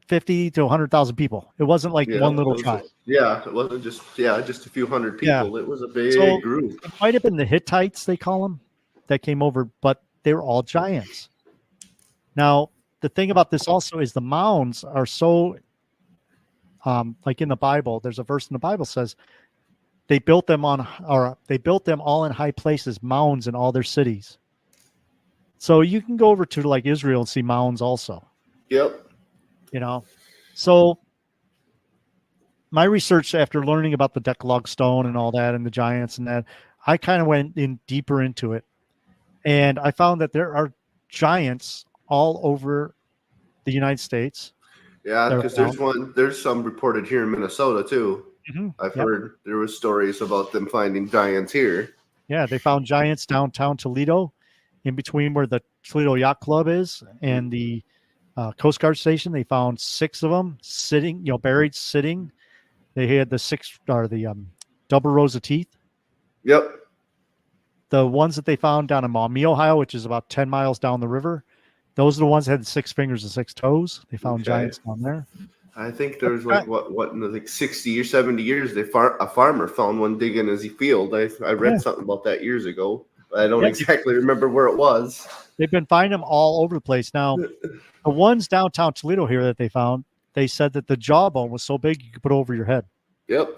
50 to 100,000 people. It wasn't like one little tribe. It wasn't just a few hundred people. It was a big group. It might have been the Hittites, they call them, that came over, but they were all giants. Now, the thing about this also is the mounds are so, like in the Bible, there's a verse in the Bible says they built them all in high places, mounds in all their cities. So you can go over to like Israel and see mounds also. Yep. So my research after learning about the Decalogue stone and all that and the giants and that, I kind of went in deeper into it. And I found that there are giants all over the United States. Yeah, because there's some reported here in Minnesota too. Mm-hmm. I've heard there was stories about them finding giants here. Yeah, they found giants downtown Toledo, in between where the Toledo Yacht Club is and the Coast Guard station. They found 6 of them sitting, buried sitting. They had the double rows of teeth. Yep. The ones that they found down in Maumee, Ohio, which is about 10 miles down the river, those are the ones that had 6 fingers and 6 toes. They found giants down there. I think there's in 60 or 70 years, a farmer found one digging his field. I read something about that years ago. I don't exactly remember where it was. They've been finding them all over the place. Now, the ones downtown Toledo here that they found, they said that the jawbone was so big you could put it over your head. Yep.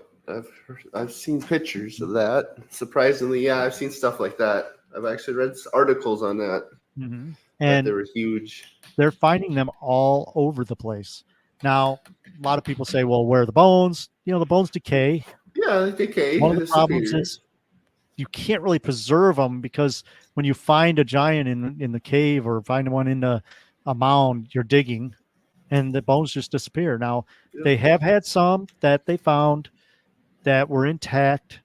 I've seen pictures of that. Surprisingly, I've seen stuff like that. I've actually read articles on that. Mm-hmm. And they were huge. They're finding them all over the place. Now, a lot of people say, well, where are the bones? The bones decay. Yeah, they decay. One of the problems is you can't really preserve them because when you find a giant in the cave or find one in a mound, you're digging and the bones just disappear. Now, they have had some that they found that were intact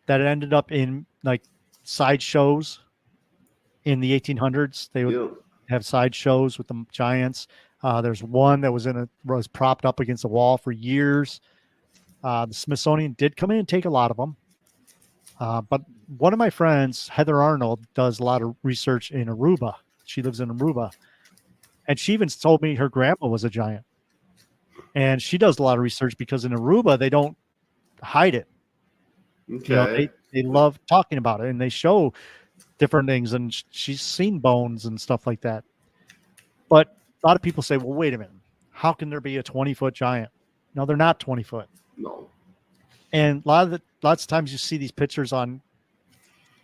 that ended up in like sideshows in the 1800s. They would have sideshows with the giants. There's one that was propped up against a wall for years. The Smithsonian did come in and take a lot of them. But one of my friends, Heather Arnold, does a lot of research in Aruba. She lives in Aruba. And she even told me her grandpa was a giant. And she does a lot of research because in Aruba, they don't hide it. Okay. They love talking about it. And they show different things, and she's seen bones and stuff like that. But a lot of people say, well, wait a minute. How can there be a 20-foot giant? No, they're not 20 foot. No. And lots of times you see these pictures on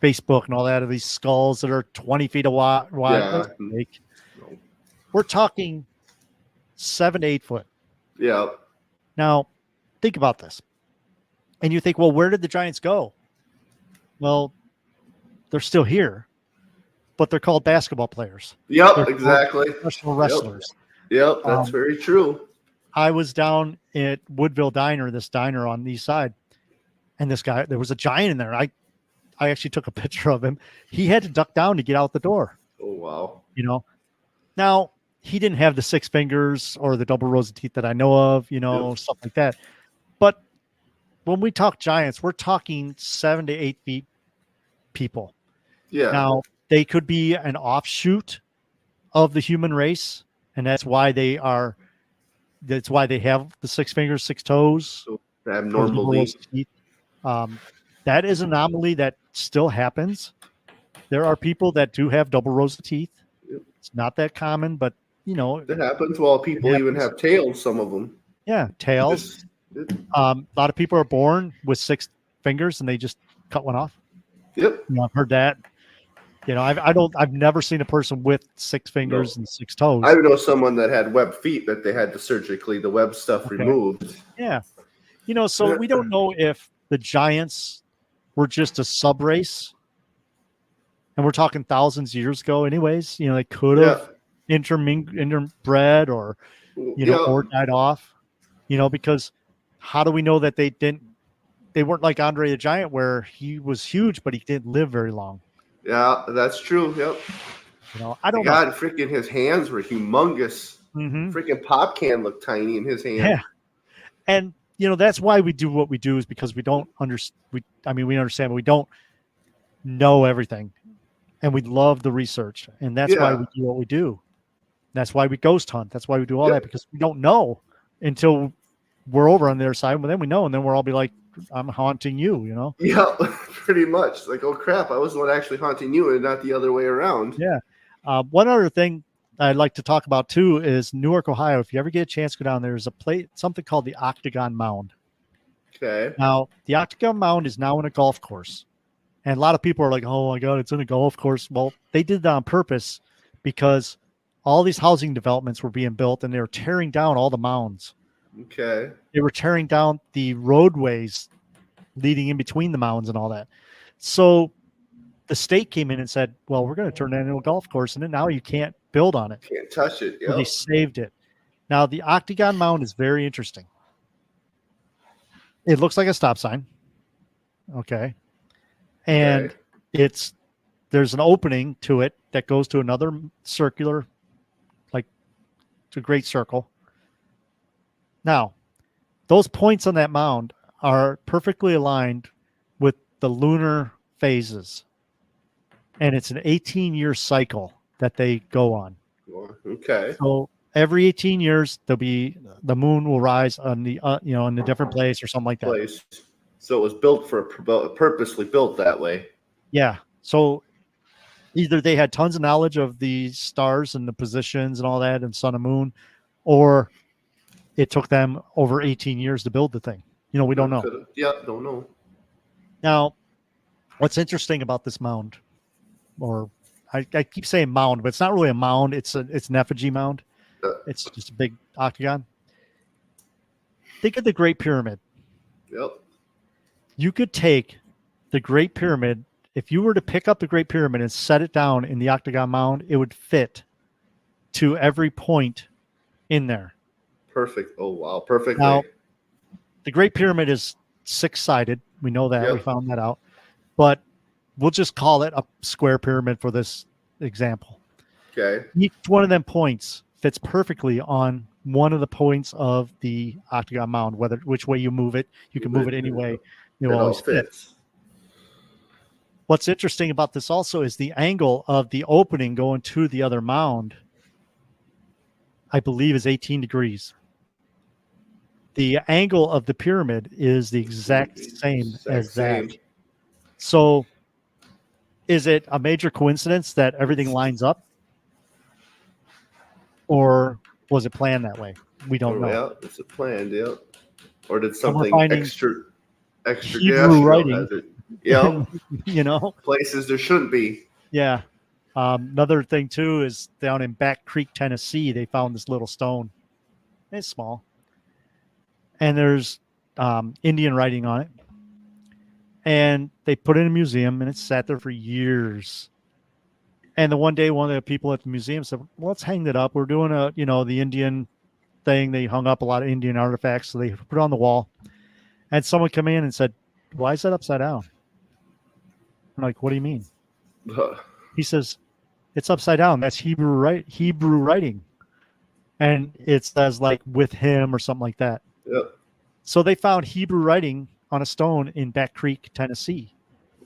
Facebook and all that of these skulls that are 20 feet wide. Yeah. No. No. We're talking 7 to 8 foot. Yeah. Now, think about this. And you think, well, where did the giants go? Well, they're still here, but they're called basketball players. Yep, They're exactly. professional wrestlers. Yep, that's very true. I was down at Woodville Diner, this diner on the east side, and this guy, there was a giant in there. I actually took a picture of him. He had to duck down to get out the door. Oh, wow. You know, now he didn't have the 6 fingers or the double rows of teeth that I know of, stuff like that. But when we talk giants, we're talking 7 to 8 feet people. Yeah. Now, they could be an offshoot of the human race, and that's why they have the 6 fingers, 6 toes. So abnormally. That is an anomaly that still happens. There are people that do have double rows of teeth. Yep. It's not that common, but it happens. Well, people even have tails, some of them. Yeah, tails. A lot of people are born with 6 fingers and they just cut one off. Yep. I've heard that. I've never seen a person with 6 fingers and 6 toes. I know someone that had web feet that they had the web stuff removed. Yeah. So we don't know if the giants were just a sub race, and we're talking thousands of years ago anyways. They could have interbred or or died off, because how do we know that they weren't like Andre the Giant where he was huge but he didn't live very long? Yeah, that's true. Yep. I don't know. God, freaking his hands were humongous. Mm-hmm. Freaking pop can looked tiny in his hand. Yeah. And that's why we do what we do, is because we don't understand. We understand, but we don't know everything, and we love the research, and that's why we do what we do. That's why we ghost hunt. That's why we do all that, because we don't know until we're over on their side. But then we know, and then we'll all be like, "I'm haunting you," Yeah, pretty much. Like, oh crap, I was the one actually haunting you, and not the other way around. Yeah. One other thing I'd like to talk about too is Newark, Ohio. If you ever get a chance to go down there, there's something called the Octagon Mound. Okay. Now, the Octagon Mound is now in a golf course. And a lot of people are like, oh my God, it's in a golf course. Well, they did that on purpose because all these housing developments were being built and they were tearing down all the mounds. Okay. They were tearing down the roadways leading in between the mounds and all that. So the state came in and said, well, we're going to turn that into a golf course. And then now you can't build on it. Can't touch it. So they saved it. Now, the Octagon Mound is very interesting. It looks like a stop sign. Okay. And there's an opening to it that goes to another circular, like to a great circle. Now, those points on that mound are perfectly aligned with the lunar phases. And it's an 18-year cycle that they go on. Okay. So every 18 years, the moon will rise on the in a different place or something like that. So it was built purposely built that way. Yeah. So either they had tons of knowledge of the stars and the positions and all that and sun and moon, or it took them over 18 years to build the thing. We don't know. Yeah, don't know. Now, what's interesting about this mound, or I keep saying mound, but it's not really a mound. It's an effigy mound. It's just a big octagon. Think of the Great Pyramid. Yep. You could take the Great Pyramid. If you were to pick up the Great Pyramid and set it down in the octagon mound, it would fit to every point in there. Perfect. Oh, wow. Perfectly. Now, the Great Pyramid is 6-sided. We know that. Yep. We found that out. But we'll just call it a square pyramid for this example. Okay. Each one of them points fits perfectly on one of the points of the octagon mound. Which way you move it, you can move it any way. It always fits. What's interesting about this also is the angle of the opening going to the other mound, I believe, is 18 degrees. The angle of the pyramid is the exact same as that. So is it a major coincidence that everything lines up, or was it planned that way? We don't know. Yeah, it's a planned, yeah. Or did And we're something finding Hebrew extraterrestrial writing, has it? Yeah, you know? places there shouldn't be. Yeah. Another thing too is down in Back Creek, Tennessee, they found this little stone. It's small, and there's Indian writing on it. And they put it in a museum, and it sat there for years. And the one day, one of the people at the museum said, well, "Let's hang it up. We're doing the Indian thing." They hung up a lot of Indian artifacts, so they put it on the wall. And someone came in and said, "Why is that upside down?" I'm like, "What do you mean?" He says, "It's upside down. That's Hebrew writing." And it says like "with him" or something like that. Yep. So they found Hebrew writing on a stone in Back Creek, Tennessee.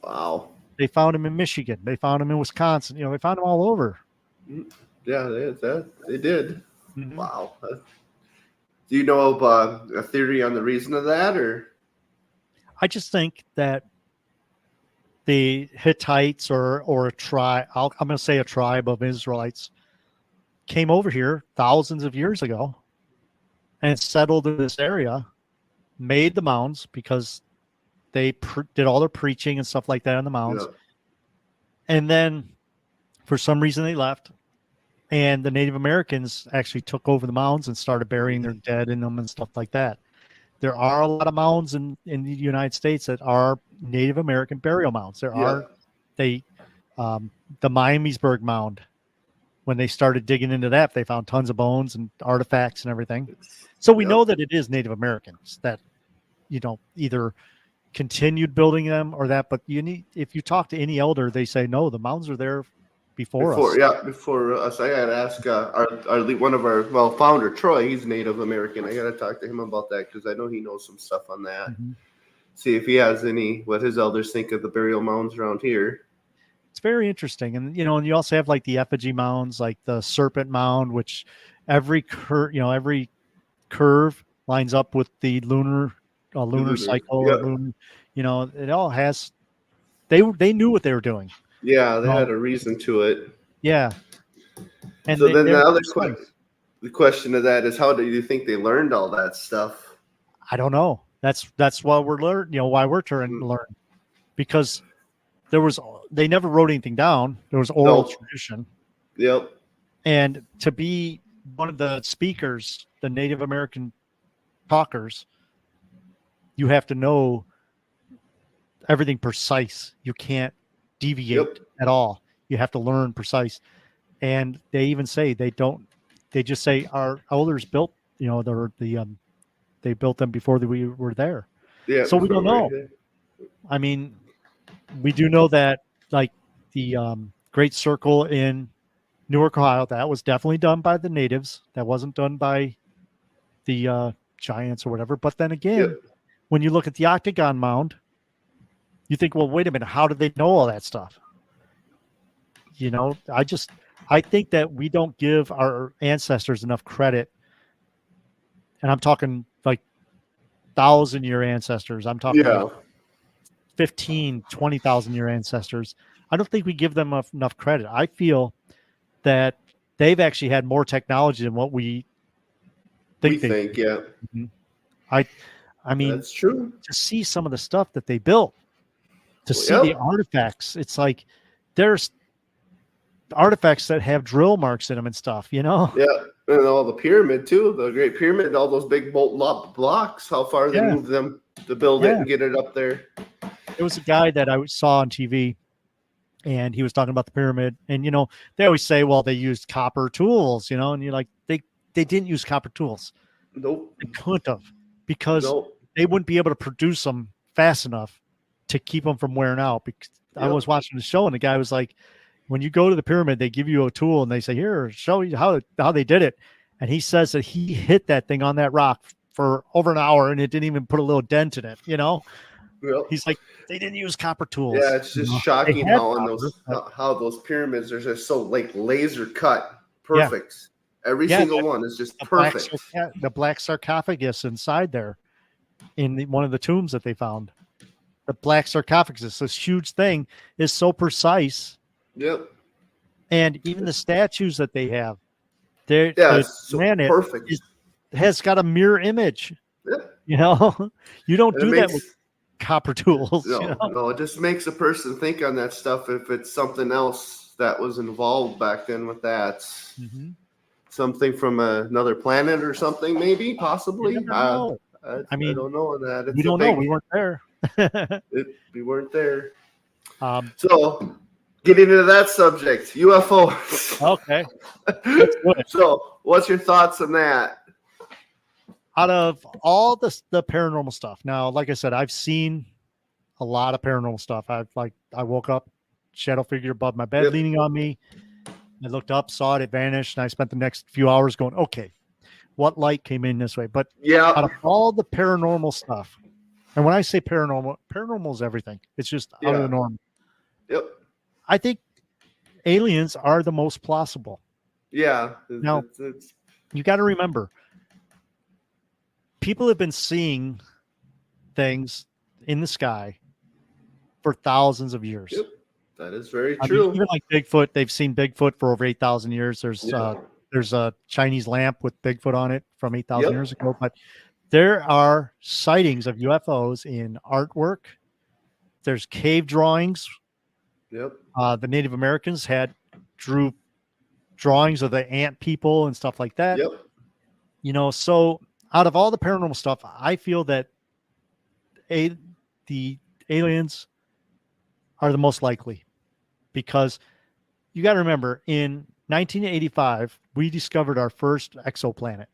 Wow. They found him in Michigan. They found him in Wisconsin. They found him all over. Yeah, they did. Mm-hmm. Wow. Do you know of a theory on the reason of that, or? I just think that the Hittites or a tribe, I'm going to say a tribe of Israelites, came over here thousands of years ago and settled in this area, made the mounds because they did all their preaching and stuff like that on the mounds. Yeah. And then for some reason they left, and the Native Americans actually took over the mounds and started burying their dead in them and stuff like that. There are a lot of mounds in the United States that are Native American burial mounds. There are the Miamisburg mound. When they started digging into that, they found tons of bones and artifacts and everything. So we know that it is Native Americans that, either continued building them or that. But if you talk to any elder, they say, no, the mounds are there before us. Yeah, before us. I got to ask one of our founder, Troy, he's Native American. I got to talk to him about that because I know he knows some stuff on that. Mm-hmm. See if he has what his elders think of the burial mounds around here. It's very interesting. And, and you also have like the effigy mounds, like the serpent mound, which every curve lines up with the lunar cycle. Yep. It all has, they knew what they were doing. Yeah, they had a reason to it. Yeah. And so then the question of that is, how do you think they learned all that stuff? I don't know. That's why we're learning, why we're trying to learn, because they never wrote anything down. There was oral tradition. Yep. And to be one of the speakers, the Native American talkers, you have to know everything precise. You can't deviate at all. You have to learn precise. And they even say they just say our elders built, they built them before we were there. Yeah. So we don't know. I mean, we do know that like the Great Circle in Newark, Ohio, that was definitely done by the natives. That wasn't done by the giants or whatever. But then again, when you look at the Octagon Mound, you think, well, wait a minute, how did they know all that stuff? I think that we don't give our ancestors enough credit. And I'm talking like 1,000-year ancestors. I'm talking like 15, 20,000-year ancestors. I don't think we give them enough credit. I feel that they've actually had more technology than what we think. Yeah. Mm-hmm. I mean, that's true. To see some of the stuff that they built, to see the artifacts, it's like there's artifacts that have drill marks in them and stuff, Yeah, and all the pyramid too, the Great Pyramid, all those big molten blocks, how far they moved them to build it and get it up there. There was a guy that I saw on TV, and he was talking about the pyramid, and they always say, well, they used copper tools, and you're like, they didn't use copper tools. Nope. They couldn't have, because they wouldn't be able to produce them fast enough to keep them from wearing out. Because I was watching the show, and the guy was like, when you go to the pyramid, they give you a tool and they say, here, show you how they did it. And he says that he hit that thing on that rock for over an hour and it didn't even put a little dent in it, He's like, they didn't use copper tools. Yeah, it's just shocking how those pyramids are just so like laser cut perfect. Every single one is just perfect. The black sarcophagus inside there in one of the tombs that they found. the black sarcophagus, this huge thing, is so precise. Yep. And even the statues that they have, the it's so planet perfect. has got a mirror image. Yep. You know, you don't And do it that makes, with copper tools. no, You know? no, it just makes a person think on that stuff if it's something else that was involved back then with that. Mm-hmm. Something from another planet or something, maybe, possibly. You never know. I don't know on that. We don't know. We weren't there. We weren't there. Um, So, getting into that subject, UFOs. okay. Let's do it. So, what's your thoughts on that? Out of all the paranormal stuff, now, like I said, I've seen a lot of paranormal stuff. I woke up, shadow figure above my bed, Yep. leaning on me. I looked up, saw it, it vanished, and I spent the next few hours going, okay, what light came in this way? But out of all the paranormal stuff, and when I say paranormal is everything. It's just out of the norm. Yep. I think aliens are the most plausible. Yeah. Now, you got to remember, people have been seeing things in the sky for thousands of years. Yep. That is very true. Even like Bigfoot, they've seen Bigfoot for over 8,000 years. There's a Chinese lamp with Bigfoot on it from 8,000 years ago. But there are sightings of UFOs in artwork. There's cave drawings. Yep. The Native Americans drew drawings of the ant people and stuff like that. Yep. You know, so out of all the paranormal stuff, I feel that the aliens are the most likely, because you got to remember, in 1985, we discovered our first exoplanet.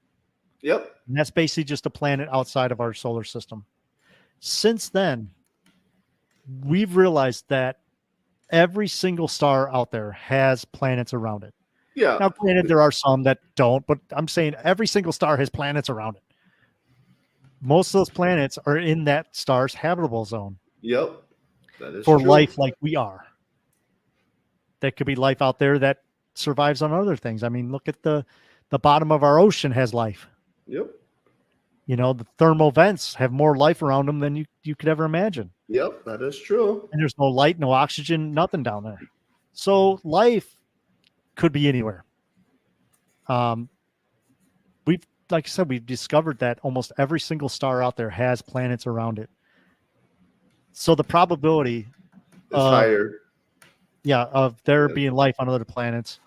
Yep. And that's basically just a planet outside of our solar system. Since then, we've realized that every single star out there has planets around it. Yeah. Now, granted, there are some that don't, but I'm saying every single star has planets around it. Most of those planets are in that star's habitable zone. Yep. That is for true. life like we are. There could be life out there that survives on other things. I mean, look at the bottom of our ocean has life. Yep. You know, the thermal vents have more life around them than you could ever imagine. Yep, that is true. And there's no light, no oxygen, nothing down there. So life could be anywhere. Like I said, we've discovered that almost every single star out there has planets around it. So the probability It's higher. Yeah, of there being life on other planets,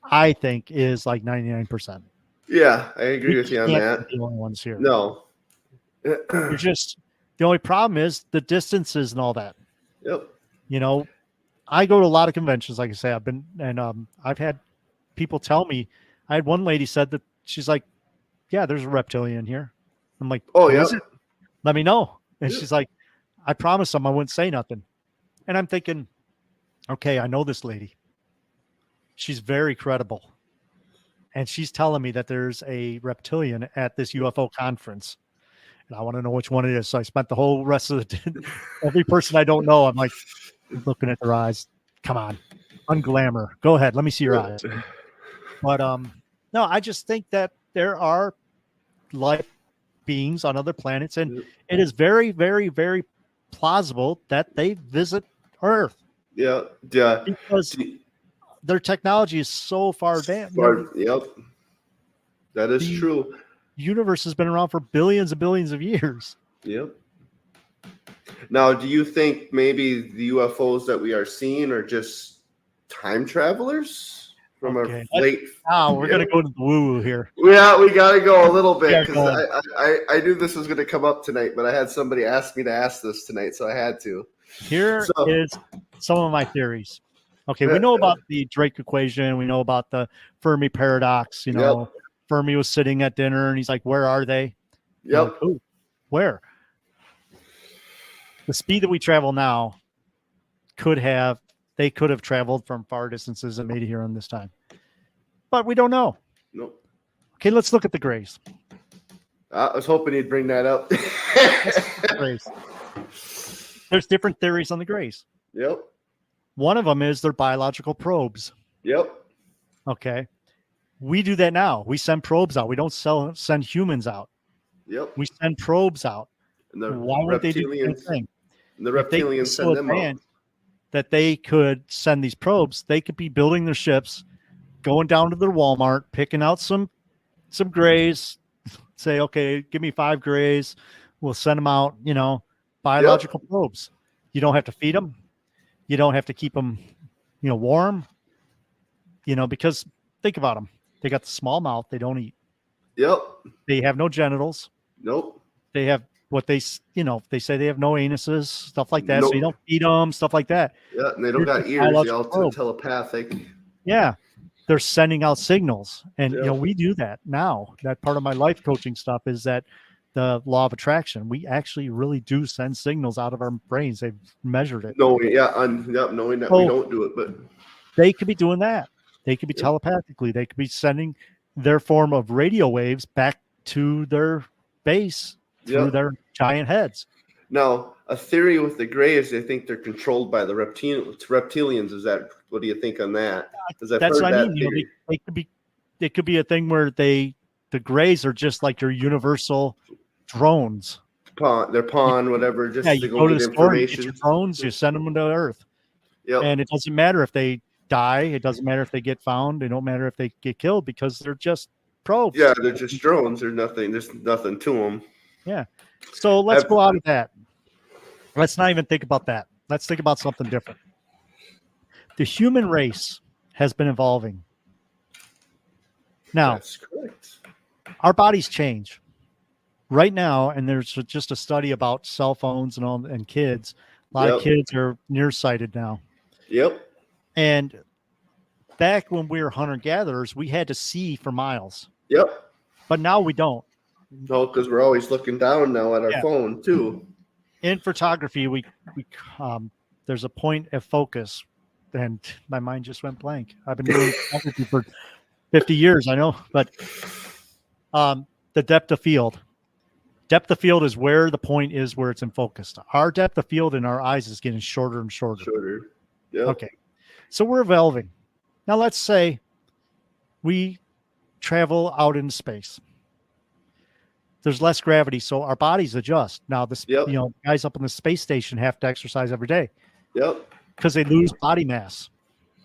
I think, is like 99%. Yeah, I agree with you on that. The only ones here. No. You're just, the only problem is the distances and all that. Yep. You know, I go to a lot of conventions, like I say, I've had people tell me. I had one lady said that she's like, yeah, there's a reptilian here. I'm like, oh, yeah, yeah. Let me know. And she's like, I promised them I wouldn't say nothing. And I'm thinking, okay, I know this lady. She's very credible. And she's telling me that there's a reptilian at this UFO conference. And I want to know which one it is. So I spent the whole rest of the every person I don't know, I'm like looking at their eyes. Come on. Unglamour. Go ahead. Let me see your eyes. But no, I just think that there are life beings on other planets, and it is very, very, very plausible that they visit Earth. Yeah, yeah. Because their technology is so far advanced. Yep, that is true. Universe has been around for billions and billions of years. Yep. Now, do you think maybe the UFOs that we are seeing are just time travelers? From a late. We're gonna go to the woo-woo here. Yeah, we gotta go a little bit because I knew this was gonna come up tonight, but I had somebody ask me to ask this tonight, so I had to. Here is some of my theories. Okay, we know about the Drake equation. We know about the Fermi paradox. You know, Fermi was sitting at dinner and he's like, "Where are they?" Yep. Like, where? The speed that we travel now they could have traveled from far distances and made it here on this time. But we don't know. Nope. Okay, let's look at the grays. I was hoping you'd bring that up. Grays. There's different theories on the grays. Yep. One of them is they're biological probes. Yep. Okay. We do that now. We send probes out. We don't send humans out. Yep. We send probes out. And the Why would they do the same thing? The if they reptilians so send them out. advanced that they could send these probes, they could be building their ships, going down to their Walmart, picking out some grays, say, okay, give me 5 grays. We'll send them out, biological probes. You don't have to feed them. You don't have to keep them, warm, because think about them. They got the small mouth. They don't eat. Yep. They have no genitals. Nope. They have what they say they have no anuses, stuff like that. Nope. So you don't feed them, stuff like that. Yeah, and they don't got ears. They all telepathic. Yeah. They're sending out signals. And, Yeah. We do that now. That part of my life coaching stuff is that the law of attraction. We actually really do send signals out of our brains. They've measured it. Knowing that we don't do it, but they could be doing that. They could be telepathically. They could be sending their form of radio waves back to their base through their giant heads. Now, a theory with the gray is they think they're controlled by the reptilians. Is that, what do you think on that? Because That's what I mean. They could be a thing where the grays are just like your universal drones. They're pawn, whatever. Just you go to the store, you get your drones, you send them to Earth. Yep. And it doesn't matter if they die. It doesn't matter if they get found. It don't matter if they get killed because they're just probes. Yeah, they're just drones. There's nothing to them. Yeah. So let's go out of that. Let's not even think about that. Let's think about something different. The human race has been evolving. Now, that's correct. Our bodies change right now, and there's just a study about cell phones and kids. A lot of kids are nearsighted now. Yep. And back when we were hunter-gatherers, we had to see for miles. Yep. But now we don't. No, because we're always looking down now at our phone too. In photography, we there's a point of focus, and my mind just went blank. I've been doing photography for 50 years, I know, but the depth of field. Depth of field is where the point is where it's in focus. Our depth of field in our eyes is getting shorter and shorter. Yeah. Okay. So we're evolving. Now let's say we travel out into space. There's less gravity, so our bodies adjust. Now this guys up on the space station have to exercise every day. Yep. Because they lose body mass.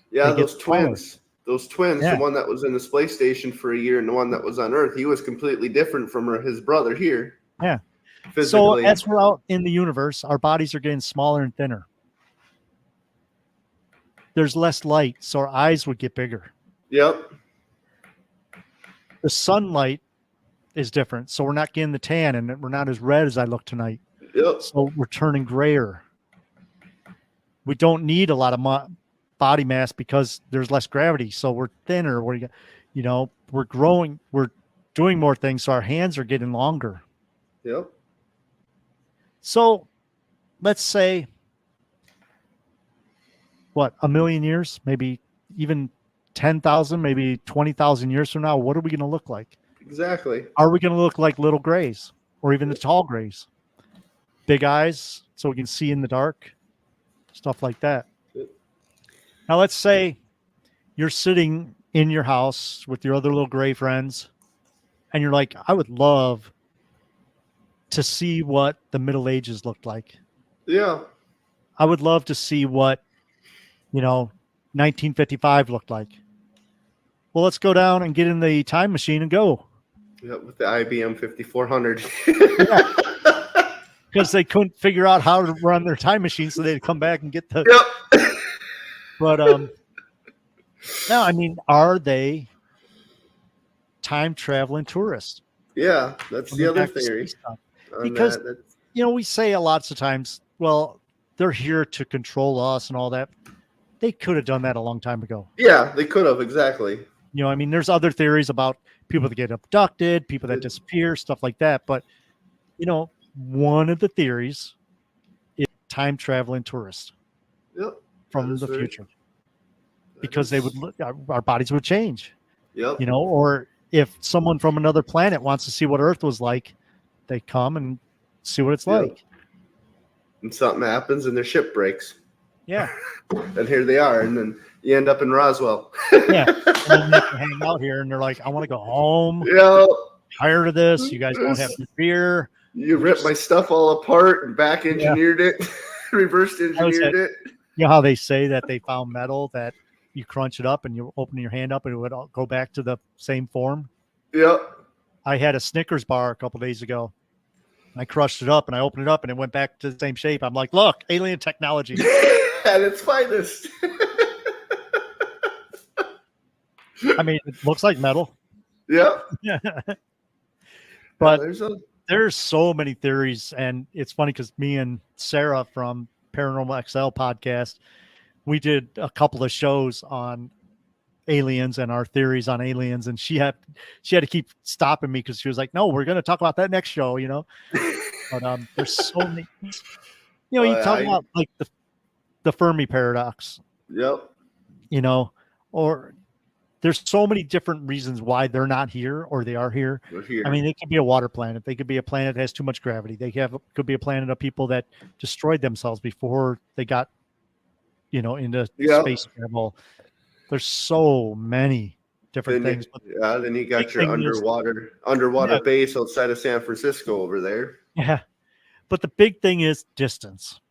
Yeah, those twins. Those twins, the one that was in the space station for a year and the one that was on Earth, he was completely different from his brother here. Yeah. Physically. So as we're out in the universe, our bodies are getting smaller and thinner. There's less light, so our eyes would get bigger. Yep. The sunlight is different, so we're not getting the tan, and we're not as red as I look tonight. Yep. So we're turning grayer. We don't need a lot of body mass because there's less gravity, so we're thinner. We're growing. We're doing more things, so our hands are getting longer. Yep. So let's say, a million years, maybe even 10,000, maybe 20,000 years from now, what are we going to look like? Exactly. Are we going to look like little grays or even the tall grays? Big eyes so we can see in the dark, stuff like that. Now, let's say you're sitting in your house with your other little gray friends, and you're like, I would love to see what the Middle Ages looked like. Yeah. I would love to see what, 1955 looked like. Well, let's go down and get in the time machine and go. Yeah, with the IBM 5400. Because they couldn't figure out how to run their time machine, so they'd come back and get the... Yep. But, no, I mean, are they time-traveling tourists? Yeah, that's the other theory. Because, we say lots of times, well, they're here to control us and all that. They could have done that a long time ago. Yeah, they could have, exactly. There's other theories about people that get abducted, people that disappear, stuff like that. But, one of the theories is time-traveling tourists. Yep. From the future. Because our bodies would change. Yep. Or if someone from another planet wants to see what Earth was like, they come and see what it's like. And something happens and their ship breaks. Yeah. And here they are. And then you end up in Roswell. Yeah. And then they can hang out here and they're like, I want to go home. Yeah. Tired of this. You guys don't have the beer. You ripped my stuff all apart and back engineered it. Reversed engineered it. You know how they say that they found metal that you crunch it up and you open your hand up and it would all go back to the same form? Yep. I had a Snickers bar a couple days ago. I crushed it up and I opened it up and it went back to the same shape. I'm like, look, alien technology. At its finest. I mean, it looks like metal. Yep. But yeah, there's so many theories. And it's funny because me and Sarah from Paranormal XL podcast, we did a couple of shows on aliens and our theories on aliens, and she had to keep stopping me because she was like, no, we're going to talk about that next show, you know. But there's so many, you know, you talk about like the Fermi paradox. Yep. You know, or there's so many different reasons why they're not here or they are here. I mean, they could be a water planet. They could be a planet that has too much gravity. Could be a planet of people that destroyed themselves before they got, you know, into space travel. There's so many different things. Then you got your underwater base outside of San Francisco over there. Yeah. But the big thing is distance.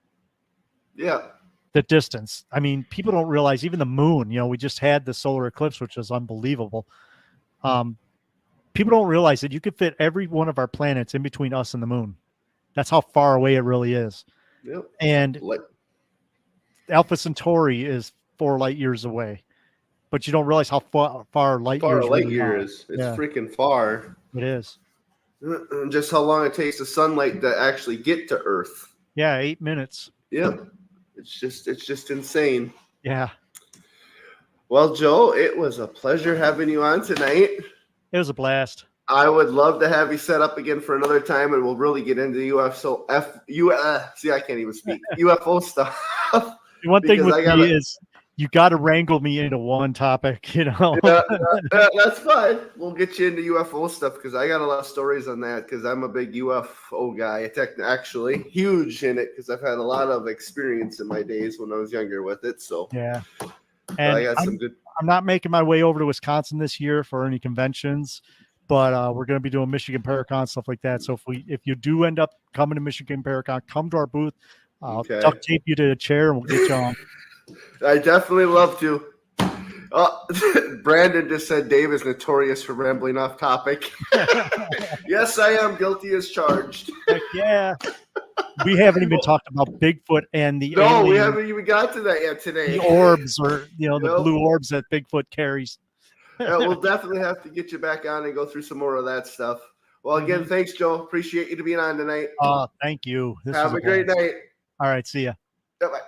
Yeah. The distance. I mean, people don't realize even the moon, you know, we just had the solar eclipse, which is unbelievable. People don't realize that you could fit every one of our planets in between us and the moon. That's how far away it really is. Yep. And Alpha Centauri is 4 light years away, but you don't realize how far light years is. It's freaking far. It is. And just how long it takes the sunlight to actually get to Earth. Yeah, 8 minutes. Yep. It's just insane. Yeah. Well, Joe, it was a pleasure having you on tonight. It was a blast. I would love to have you set up again for another time, and we'll really get into UFO. See, I can't even speak. UFO stuff. The one thing with me is you got to wrangle me into one topic, you know. Yeah, that's fine. We'll get you into UFO stuff because I got a lot of stories on that because I'm a big UFO guy. Actually, huge in it because I've had a lot of experience in my days when I was younger with it. So yeah, and I got some good. I'm not making my way over to Wisconsin this year for any conventions, but we're going to be doing Michigan Paracon, stuff like that. So if you do end up coming to Michigan Paracon, come to our booth. I'll duct tape you to a chair and we'll get you on. I definitely love to. Brandon just said Dave is notorious for rambling off topic. Yes, I am guilty as charged. Heck yeah. We haven't even talked about Bigfoot and the alien, we haven't even got to that yet today. The orbs, or the blue orbs that Bigfoot carries. Yeah, we'll definitely have to get you back on and go through some more of that stuff. Well, again, thanks, Joe. Appreciate you to being on tonight. Thank you. Have a great night. All right, see ya. Bye-bye.